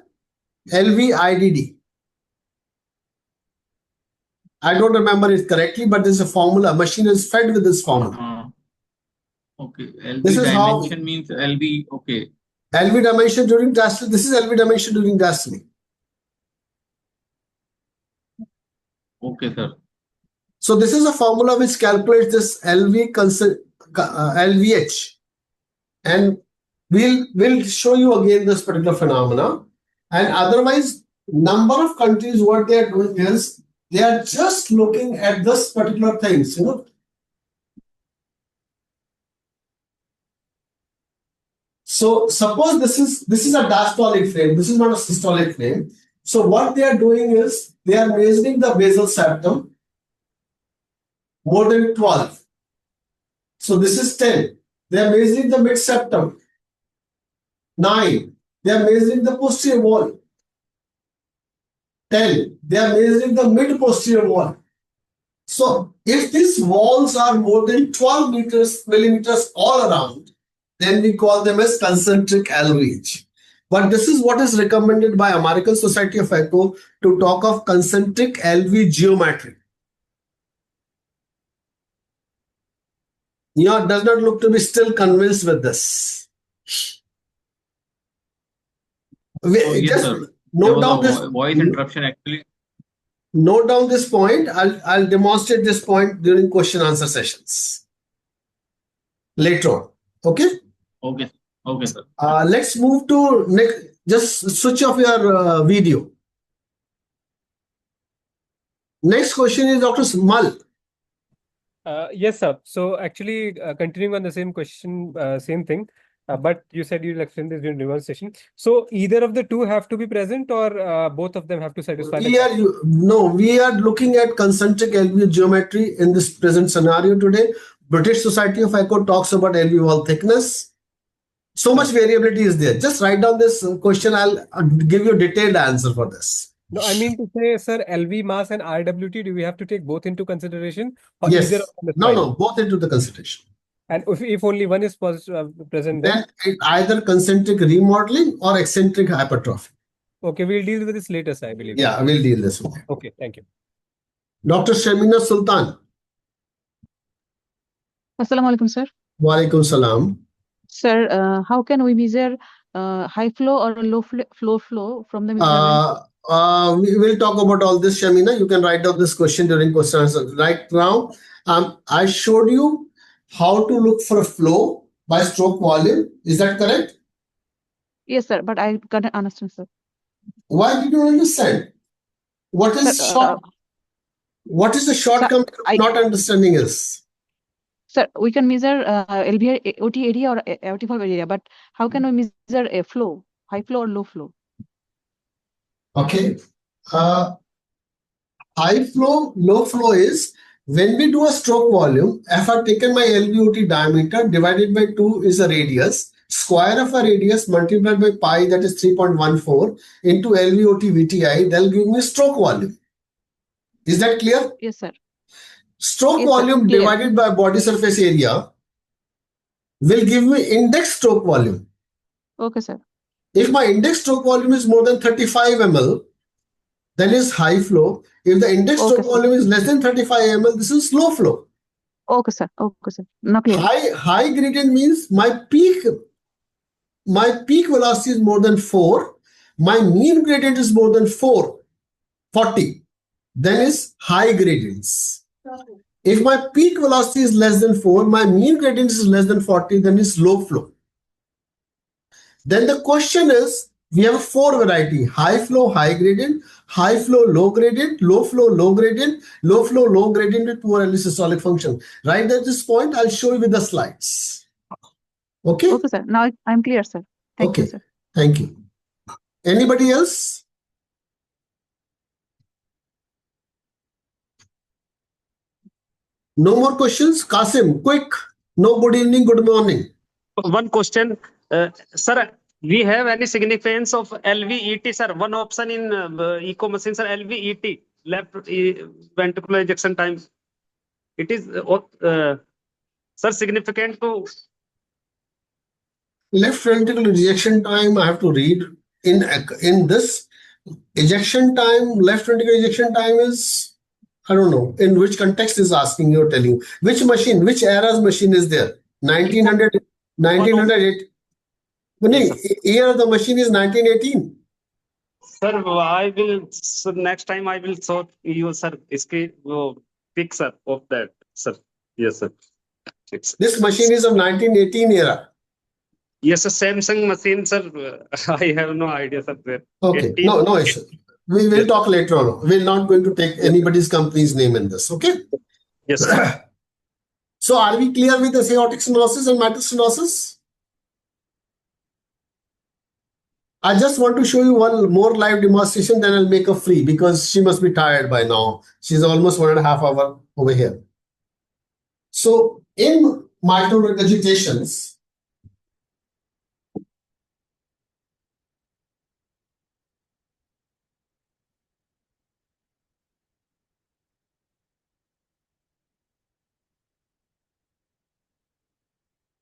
LV IDD. I don't remember it correctly, but there's a formula. Machine is fed with this formula. Okay. LV this is dimension how, means LV. Okay. LV dimension during diastole. This is LV dimension during diastole. Okay, sir. So this is a formula which calculates this LVH, and we'll show you again this particular phenomena. And otherwise, number of countries, what they are doing is they are just looking at this particular things, you know. So suppose this is a diastolic frame. This is not a systolic frame. So what they are doing is they are measuring the basal septum more than 12. So this is 10. They are measuring the mid septum 9. They are measuring the posterior wall 10. They are measuring the mid posterior wall. So if these walls are more than 12 millimeters all around, then we call them as concentric LVH. But this is what is recommended by American Society of Echo to talk of concentric LV geometry. Does not look to be still convinced with this. Yes, Just sir. note There down was this. a voice interruption actually. Note down this point. I'll demonstrate this point during question answer sessions later on. Okay. Okay. Okay, sir. Let's move to next. Just switch off your video. Next question is Dr. Mal. Yes, sir. So actually, continuing on the same question, same thing, but you said you'll explain this during demonstration. So either of the two have to be present, or both of them have to satisfy the We are looking at concentric LV geometry in this present scenario today. British Society of Echo talks about LV wall thickness. So much variability is there. Just write down this question. I'll give you a detailed answer for this. No, I mean to say, sir, LV mass and RWT, do we have to take both into consideration? Or Yes. either of them is No, fine? no, both into the consideration. And if only one is present, Then either concentric remodeling or eccentric hypertrophy. Okay, we'll deal with this later, sir, I believe. Yeah, we'll deal this with. Okay, thank you. Dr. Shamina Sultan. Assalamu alaikum, sir. Wa alaikum salam. Sir, how can we measure high flow or low flow from the measurement? We will talk about all this, Shamina. You can write down this question during question answer. Right now, I showed you how to look for a flow by stroke volume. Is that correct? Yes, sir, but I can't understand, sir. Why did you understand? What is what is the shortcoming of not understanding is? Sir, we can measure LV OT area or OT valve area, but how can we measure a flow, high flow or low flow? Okay. High flow, low flow is when we do a stroke volume, if I've taken my LVOT diameter divided by 2 is a radius, square of a radius multiplied by pi, that is 3.14 into LVOT VTI, they'll give me stroke volume. Is that clear? Yes, sir. Stroke volume divided by body surface area will give me index stroke volume. Okay, sir. If my index stroke volume is more than 35 ml, then is high flow. If the index stroke volume is less than 35 ml, this is low flow. Okay, sir. Okay, sir. Not clear. High gradient means my peak velocity is more than 4. My mean gradient is more than 40. Then is high gradients. If my peak velocity is less than 4, my mean gradient is less than 40, then is low flow. Then the question is, we have 4 variety: high flow, high gradient, high flow, low gradient, low flow, low gradient, low flow, low gradient with poor early systolic function. Right at this point, I'll show you with the slides. Okay? Okay, sir. Now I'm clear, sir. Thank you, sir. Thank you. Anybody else? No more questions? Qasim, quick. No good evening, good morning. One question. Sir, we have any significance of LVET, sir? One option in echo machine, sir, LVET, left ventricular ejection time. It is, sir, significant to... Left ventricular ejection time, I have to read. In this ejection time, left ventricular ejection time is... I don't know in which context is asking, you're telling. Which machine, which era's machine is there? 1900, 1908. Year of the machine is 1918. Sir, I will, so next time I will show you, sir, picture of that, sir. Yes, sir. This machine is of 1918 era. Yes, sir, Samsung machine, sir. I have no idea, sir. Okay, no issue. We will talk later on. We're not going to take anybody's company's name in this, okay? Yes, sir. So are we clear with the aortic stenosis and mitral stenosis? I just want to show you one more live demonstration, then I'll make her free because she must be tired by now. She's almost 1.5 hours over here. So in mitral regurgitations,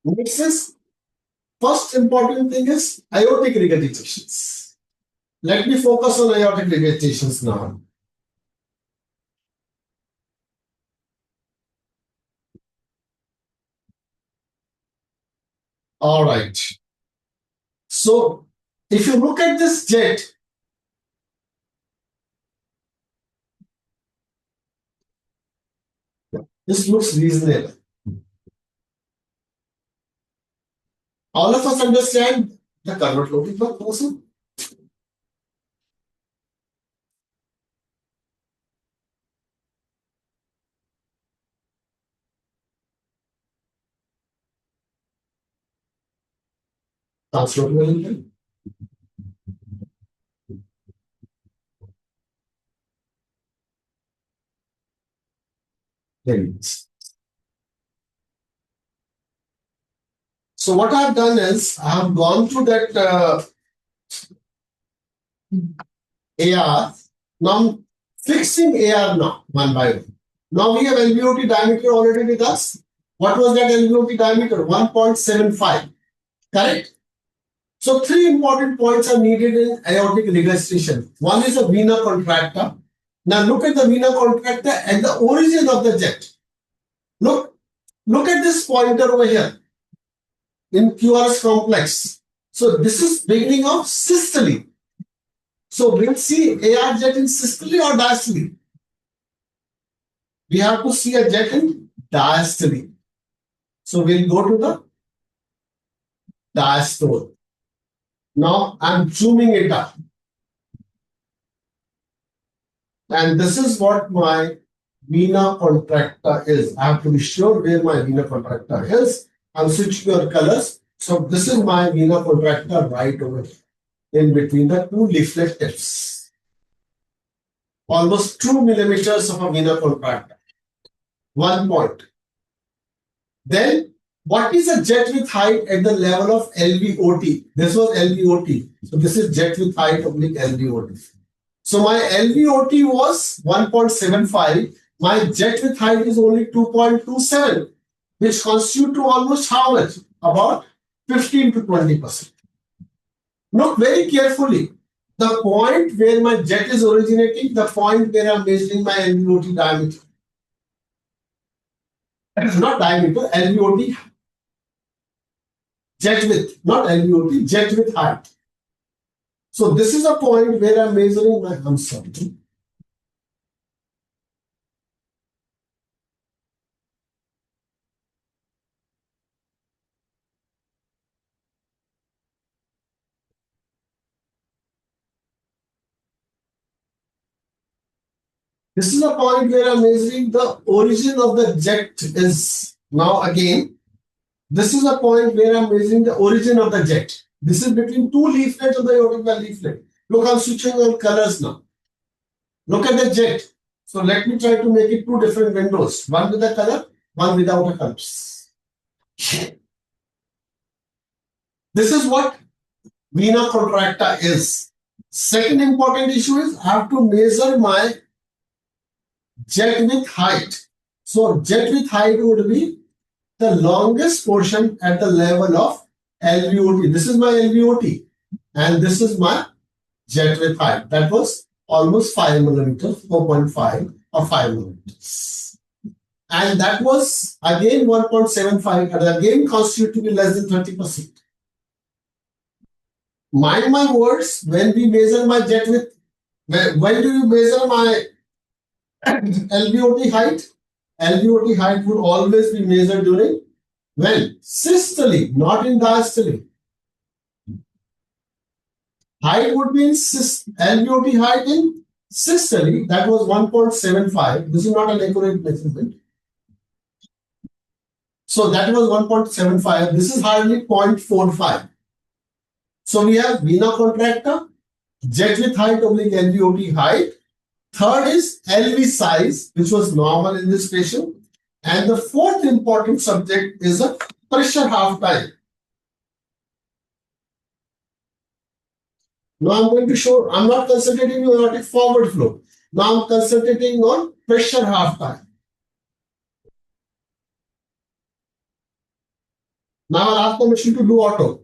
next is first important thing is aortic regurgitations. Let me focus on aortic regurgitations now. All right. So if you look at this jet, this looks reasonable. All of us understand the curved floating person. Transfloating. There it is. So what I've done is I have gone through that AR. Now I'm fixing AR now one by one. Now we have LVOT diameter already with us. What was that LVOT diameter? 1.75. Correct? So three important points are needed in aortic regurgitation. One is a vena contracta. Now look at the vena contracta at the origin of the jet. Look at this pointer over here in QRS complex. So this is beginning of systole. So we'll see AR jet in systole or diastole. We have to see a jet in diastole. So we'll go to the diastole. Now I'm zooming it up. And this is what my vena contracta is. I have to be sure where my vena contracta is. I'm switching your colors. So this is my vena contracta right over here in between the two leaflet tips. Almost 2 millimeters of a vena contracta. 1 point. Then what is a jet width height at the level of LVOT? This was LVOT. So this is jet width height oblique LVOT. So my LVOT was 1.75. My jet width height is only 2.27, which constitute to almost how much? About 15 to 20%. Look very carefully. The point where my jet is originating, the point where I'm measuring my LVOT diameter. Not diameter, LVOT jet width, not LVOT, jet width height. So this is a point where I'm measuring my, I'm sorry. This is a point where I'm measuring the origin of the jet is. Now again, this is a point where I'm measuring the origin of the jet. This is between two leaflets of the aortic valve leaflet. Look, I'm switching on colors now. Look at the jet. So let me try to make it two different windows. One with a color, one without a color. This is what vena contracta is. Second important issue is I have to measure my jet width height. So jet width height would be the longest portion at the level of LVOT. This is my LVOT and this is my jet width height. That was almost 5 millimeters, 4.5 or 5 millimeters. And that was again 1.75 and again constitute to be less than 30%. Mind my words, when we measure my jet width, when do you measure my LVOT height? LVOT height would always be measured during when? Systole, not in diastole. Height would be in LVOT height in systole, that was 1.75. This is not an accurate measurement. So that was 1.75. This is hardly 0.45. So we have vena contracta, jet width height oblique LVOT height. Third is LV size, which was normal in this patient. And the fourth important subject is a pressure half time. Now I'm going to show, I'm not concentrating on aortic forward flow. Now I'm concentrating on pressure half time. Now I'll ask the machine to do auto.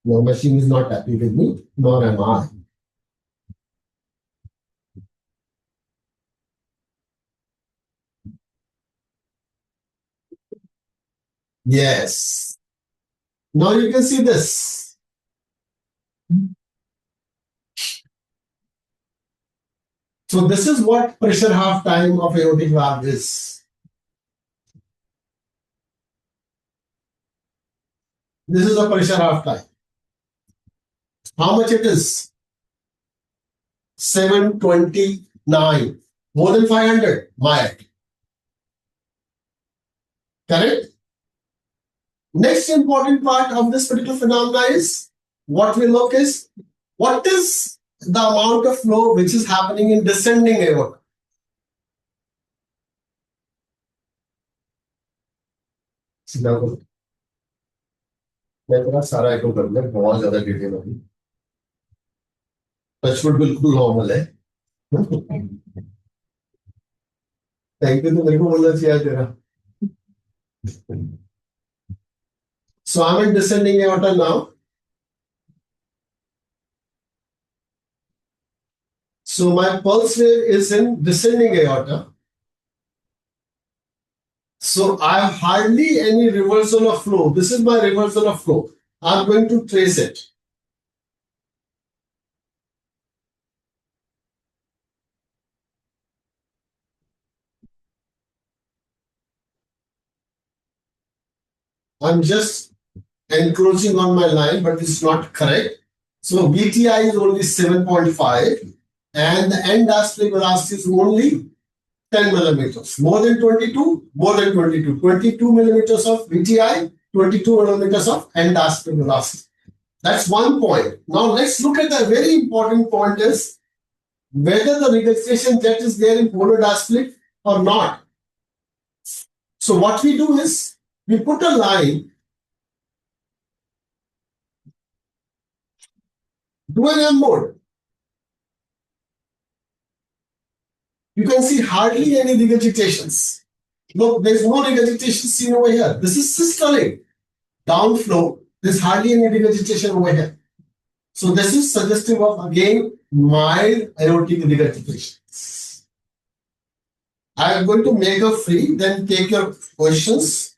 No, machine is not happy with me, nor am I. Yes. Now you can see this. So this is what pressure half time of aortic valve is. This is the pressure half time. How much it is? 729. More than 500. Mild. Correct? Next important part of this particular phenomena is what we look is what is the amount of flow which is happening in descending aorta. मैं थोड़ा सारा एको कर लिया बहुत ज्यादा detail होगी touchwood बिल्कुल normal है थैंक यू तो मेरे को बोलना चाहिए तेरा So I'm in descending aorta now. So my pulse wave is in descending aorta. So I have hardly any reversal of flow. This is my reversal of flow. I'm going to trace it. I'm just encroaching on my line, but it's not correct. So VTI is only 7.5 and the end diastolic velocity is only 10 millimeters. More than 22, more than 22. 22 millimeters of VTI, 22 millimeters of end diastolic velocity. That's one point. Now let's look at the very important point is whether the regurgitation jet is there in polar diastolic or not. So what we do is we put a line to an M mode. You can see hardly any regurgitations. Look, there's no regurgitation seen over here. This is systolic. Downflow, there's hardly any regurgitation over here. So this is suggestive of, again, mild aortic regurgitation. I am going to make a free, then take your questions.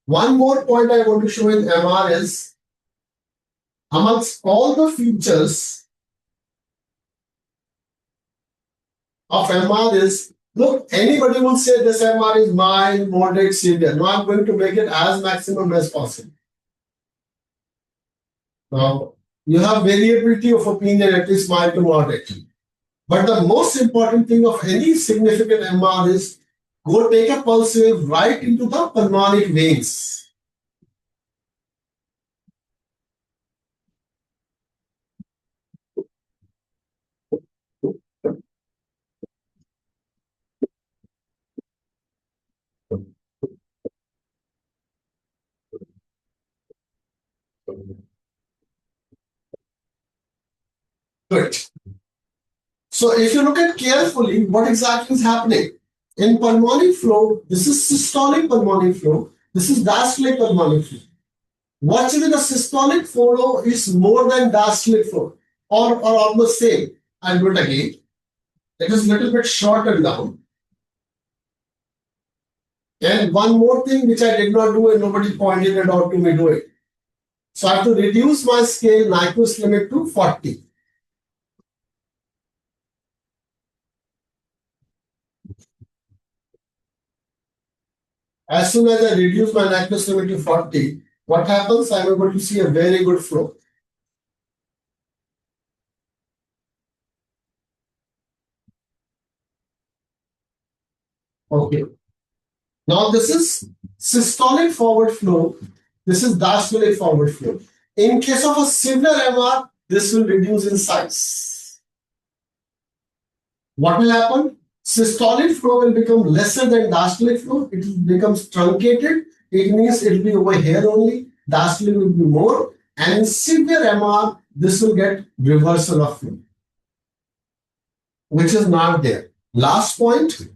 One more point I want to show in MR is, amongst all the features of MR is, look, anybody will say this MR is mild, moderate, severe. Now I'm going to make it as maximum as possible. Now, you have variability of opinion, at least mild to moderate. But the most important thing of any significant MR is go take a pulse wave right into the pulmonic veins. Good. So if you look at carefully, what exactly is happening? In pulmonic flow, this is systolic pulmonic flow. This is diastolic pulmonic flow. Actually, the systolic flow is more than diastolic flow, or almost same. I'll do it again. It is a little bit shorter down. And one more thing which I did not do and nobody pointed it out to me do it. So I have to reduce my scale Nyquist limit to 40. As soon as I reduce my Nyquist limit to 40, what happens? I'm able to see a very good flow. Okay. Now this is systolic forward flow, this is diastolic forward flow. In case of a severe MR, this will reduce in size. What will happen? Systolic flow will become lesser than diastolic flow. It becomes truncated. It means it will be over here only. Diastolic will be more. And in severe MR, this will get reversal of flow, which is not there. Last point.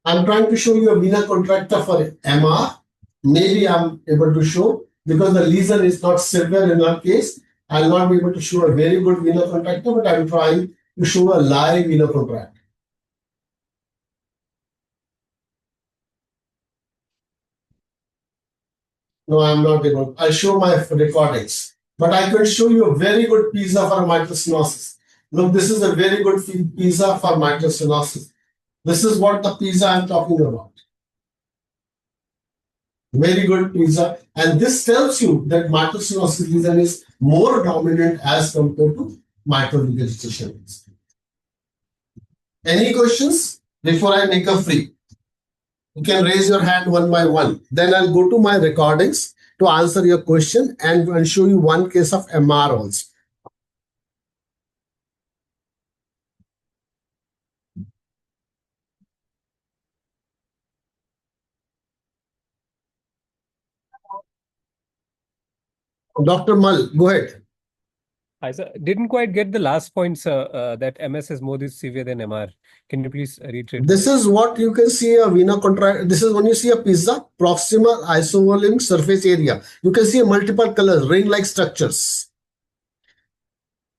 I'm trying to show you a vena contracta for MR. Maybe I'm able to show because the lesion is not severe in our case. I'll not be able to show a very good vena contracta, but I'm trying to show a live vena contracta. No, I'm not able. I'll show my recordings, but I can show you a very good pizza for mitral stenosis. Look, this is a very good pizza for mitral stenosis. This is what the pizza I'm talking about. Very good pizza. And this tells you that mitral stenosis lesion is more dominant as compared to mitral regurgitation. Any questions before I make a free? You can raise your hand one by one. Then I'll go to my recordings to answer your question and show you one case of MR also. Dr. Mal, go ahead. I didn't quite get the last point, sir, that MS is more severe than MR. Can you please reiterate? This is what you can see a vena contract. This is when you see a pizza, proximal isovolumic surface area. You can see multiple colors, ring-like structures.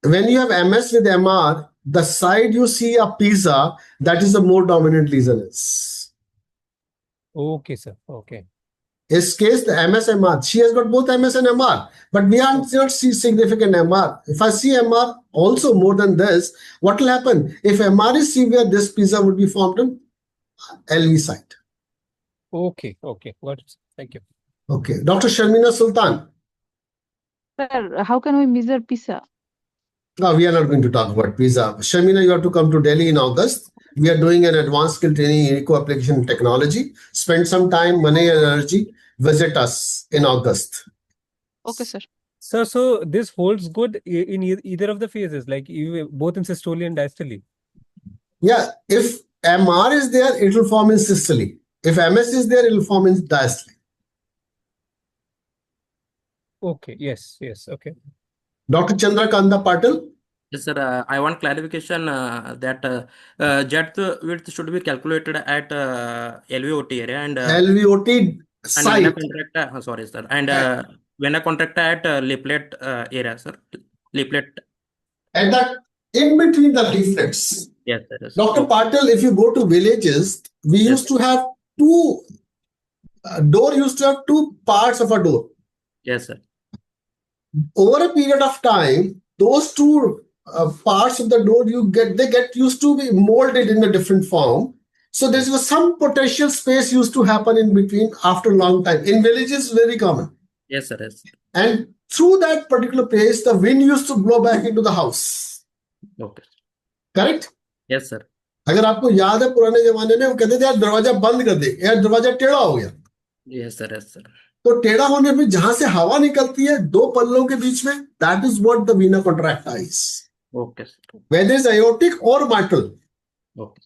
When you have MS with MR, the side you see a pizza, that is the more dominant lesion is. Okay, sir. Okay. His case, the MS MR, she has got both MS and MR, but we are not see significant MR. If I see MR also more than this, what will happen? If MR is severe, this pizza would be formed on LV side. Okay. Okay. Got it. Thank you. Okay. Dr. Sharmina Sultan. Sir, how can we measure PISA? No, we are not going to talk about PISA. Sharmina, you have to come to Delhi in August. We are doing an advanced skill training in eco application technology. Spend some time, money, and energy. Visit us in August. Okay, sir. Sir, so this holds good in either of the phases, like both in systole and diastole? Yeah, if MR is there, it will form in systole. If MS is there, it will form in diastole. Okay, yes, okay. Dr. Chandrakanta Patil. Yes, sir. I want clarification that jet width should be calculated at LVOT area and LVOT site. vena contracta, sorry, sir. And vena contracta at leaflet area, sir. Leaflet. And that in between the leaflets. Yes, sir. Yes. Dr. Patil, if you go to villages, we used to have two door used to have two parts of a door. Yes, sir. Over a period of time, those two parts of the door they get used to be molded in a different form. So there was some potential space used to happen in between after a long time. In villages, very common. Yes, sir. Yes. And through that particular place, the wind used to blow back into the house. Okay. Correct? Yes, sir. अगर आपको याद है पुराने जमाने में वो कहते थे यार दरवाजा बंद कर दे, यार दरवाजा टेढ़ा हो गया. Yes, sir. Yes, sir. तो टेढ़ा होने पे जहां से हवा निकलती है दो पल्लों के बीच में, that is what the vena contracta is. Okay, sir. Whether it's aortic or mitral. Okay.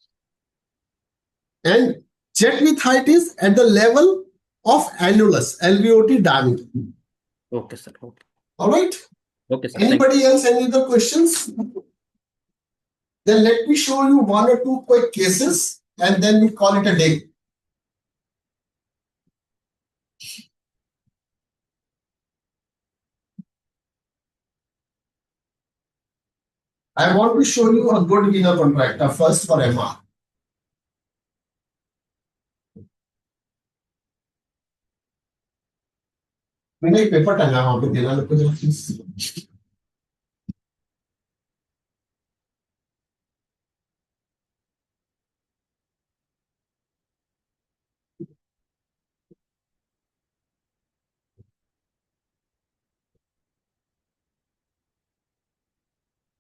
And jet width height is at the level of annulus, LVOT diameter. Okay, sir. Okay. All right. Okay, sir. Anybody else? Any other questions? Then let me show you one or two quick cases, and then we call it a day. I want to show you a good vena contracta first for MR. मैंने एक paper टंगा वहां पे देना लोग को.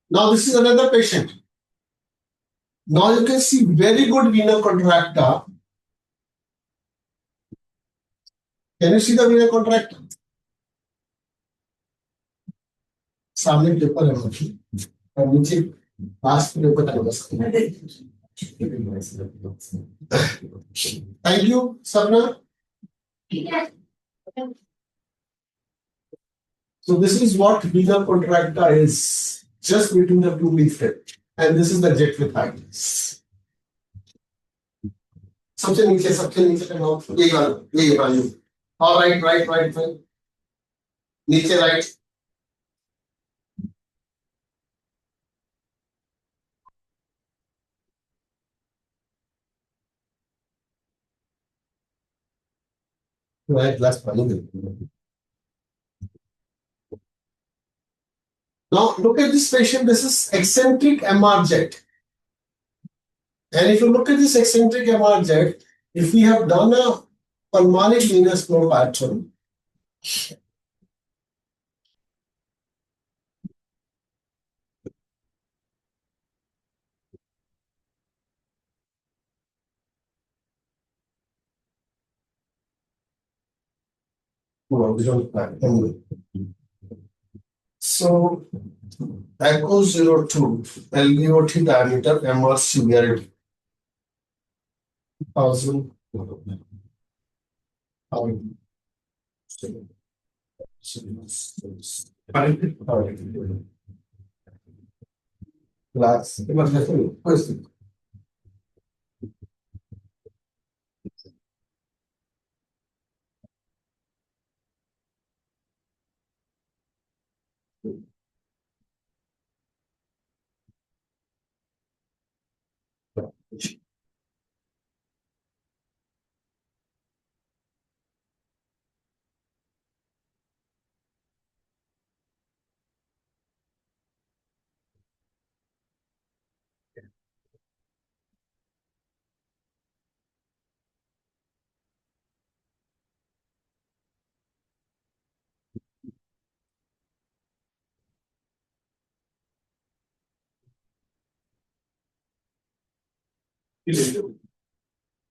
Now this is another patient. Now you can see very good vena contracta. Can you see the vena contracta? सामने paper है मुझे और नीचे पास पेपर है बस. Thank you, Sabna. So this is what vena contracta is, just between the two leaflet, and this is the jet with height. सबसे नीचे का नाम यही वाला. All right. नीचे right. Right, last one. Now look at this patient. This is eccentric MR jet. And if you look at this eccentric MR jet, if we have done a pulmonic venous flow pattern, so echo 02, LVOT diameter, MR severity, 1000. Class. Question.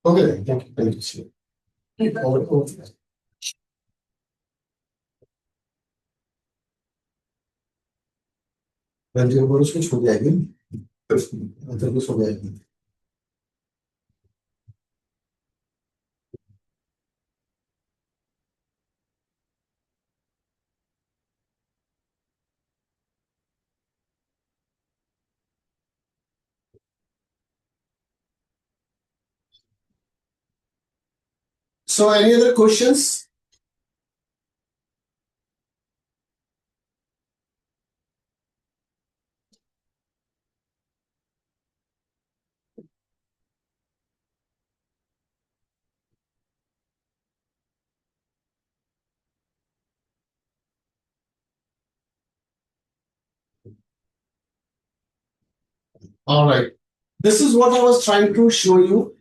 Okay, thank you. Bence bu barışmış çok yaygın. Hatırlı çok yaygın. So any other questions? All right. This is what I was trying to show you.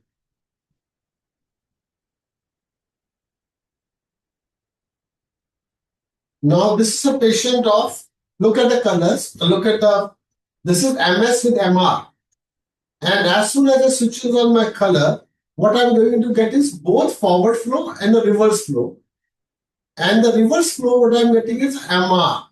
Now this is a patient of, look at the colors, this is MS with MR. And as soon as I switch on my color, what I'm going to get is both forward flow and the reverse flow. And the reverse flow, what I'm getting is MR.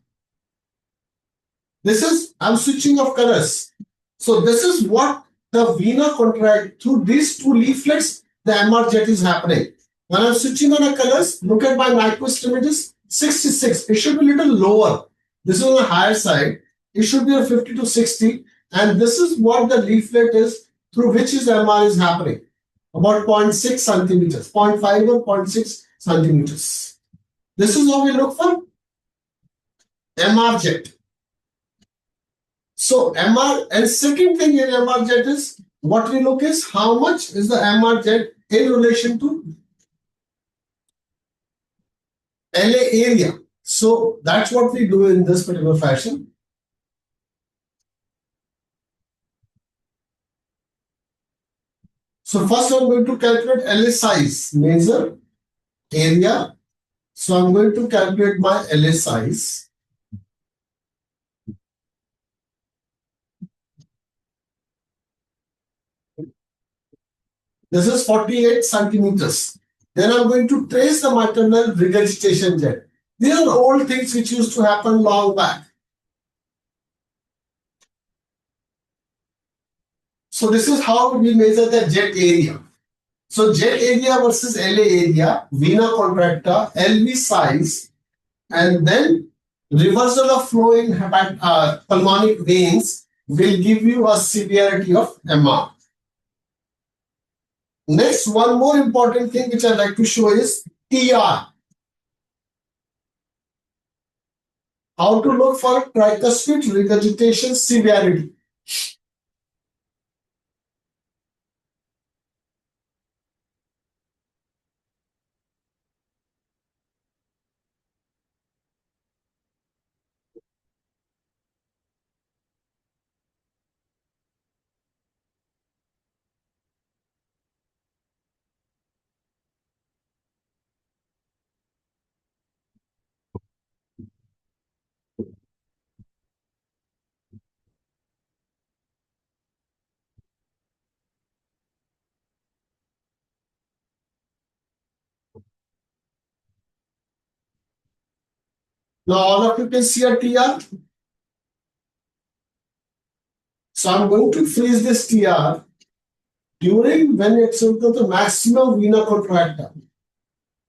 I'm switching of colors. So this is what the vena contract through these two leaflets, the MR jet is happening. When I'm switching on the colors, look at my microstimatus, 66. It should be a little lower. This is on the higher side. It should be a 50 to 60. And this is what the leaflet is through which is MR is happening. About 0.6 centimeters, 0.5 or 0.6 centimeters. This is what we look for. MR jet. So MR, and second thing in MR jet is, what we look is how much is the MR jet in relation to LA area. So that's what we do in this particular fashion. So first I'm going to calculate LA size, measure area. So I'm going to calculate my LA size. This is 48 centimeters. Then I'm going to trace the maternal regurgitation jet. These are old things which used to happen long back. So this is how we measure the jet area. So jet area versus LA area, vena contracta, LV size, and then reversal of flow in pulmonic veins will give you a severity of MR. Next, one more important thing which I'd like to show is TR. How to look for tricuspid regurgitation severity. Now all of you can see a TR. So I'm going to freeze this TR during when it's into the maximum vena contracta.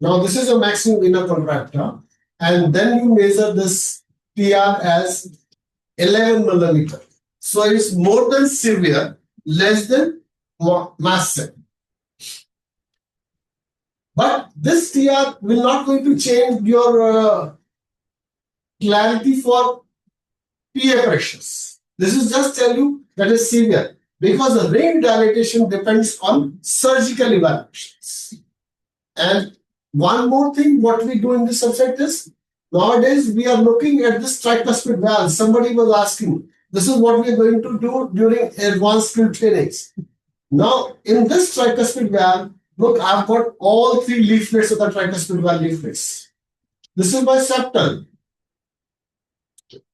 Now this is a maximum vena contracta, and then you measure this TR as 11 millimeter. So it's more than severe, less than massive. But this TR will not going to change your clarity for PA pressures. This is just tell you that is severe because the ring dilatation depends on surgical evaluations. And one more thing, what we do in this subject is nowadays we are looking at this tricuspid valve. Somebody was asking, this is what we are going to do during advanced skill trainings. Now, in this tricuspid valve, look, I've got all three leaflets of the tricuspid valve leaflets. This is my septal.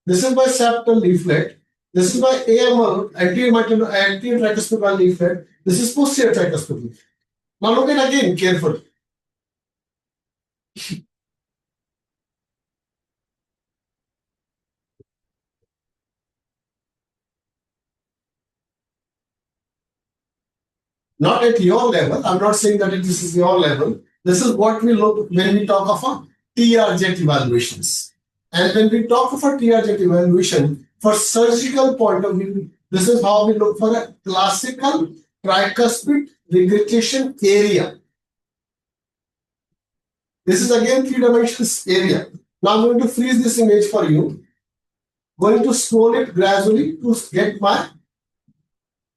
This is my septal leaflet. This is my AML, anterior tricuspid valve leaflet. This is posterior tricuspid leaflet. Now look at again carefully. Not at your level. I'm not saying that this is your level. This is what we look when we talk of a TR jet evaluations. And when we talk of a TR jet evaluation, for surgical point of view, this is how we look for a classical tricuspid regurgitation area. This is again 3 dimensions area. Now I'm going to freeze this image for you. Going to scroll it gradually to get my.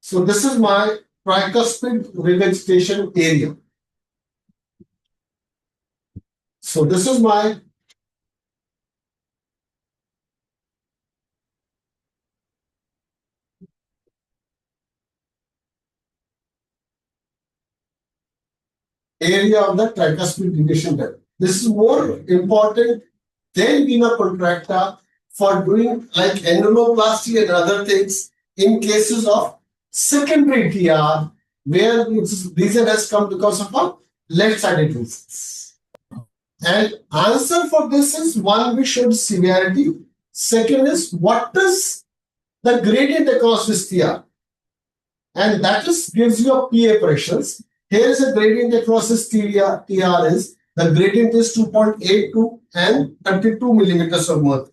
So this is my tricuspid regurgitation area. So this is my area of the tricuspid regurgitation depth. This is more important than vena contracta for doing like annuloplasty and other things in cases of secondary TR where this region has come because of a left-sided reasons. And answer for this is one, we showed severity. Second is what is the gradient across this TR? And that is gives you a PA pressures. Here is a gradient across this TR is, the gradient is 2.82 and 32 millimeters of mercury.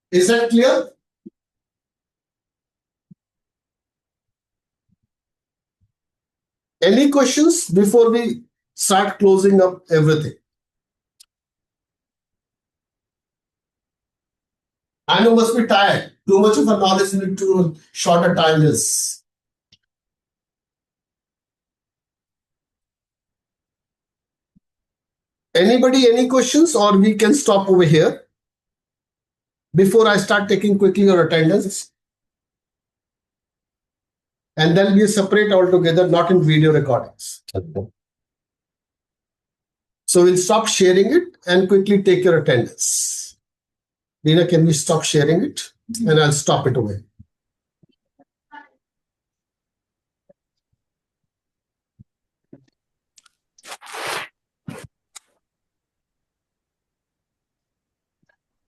Is that clear? Any questions before we start closing up everything? I know must be tired. Too much of a knowledge in too short a time is. Anybody, any questions, or we can stop over here before I start taking quickly your attendance? And then we separate altogether, not in video recordings. Okay. So we'll stop sharing it and quickly take your attendance. Lina, can we stop sharing it? And I'll stop it away.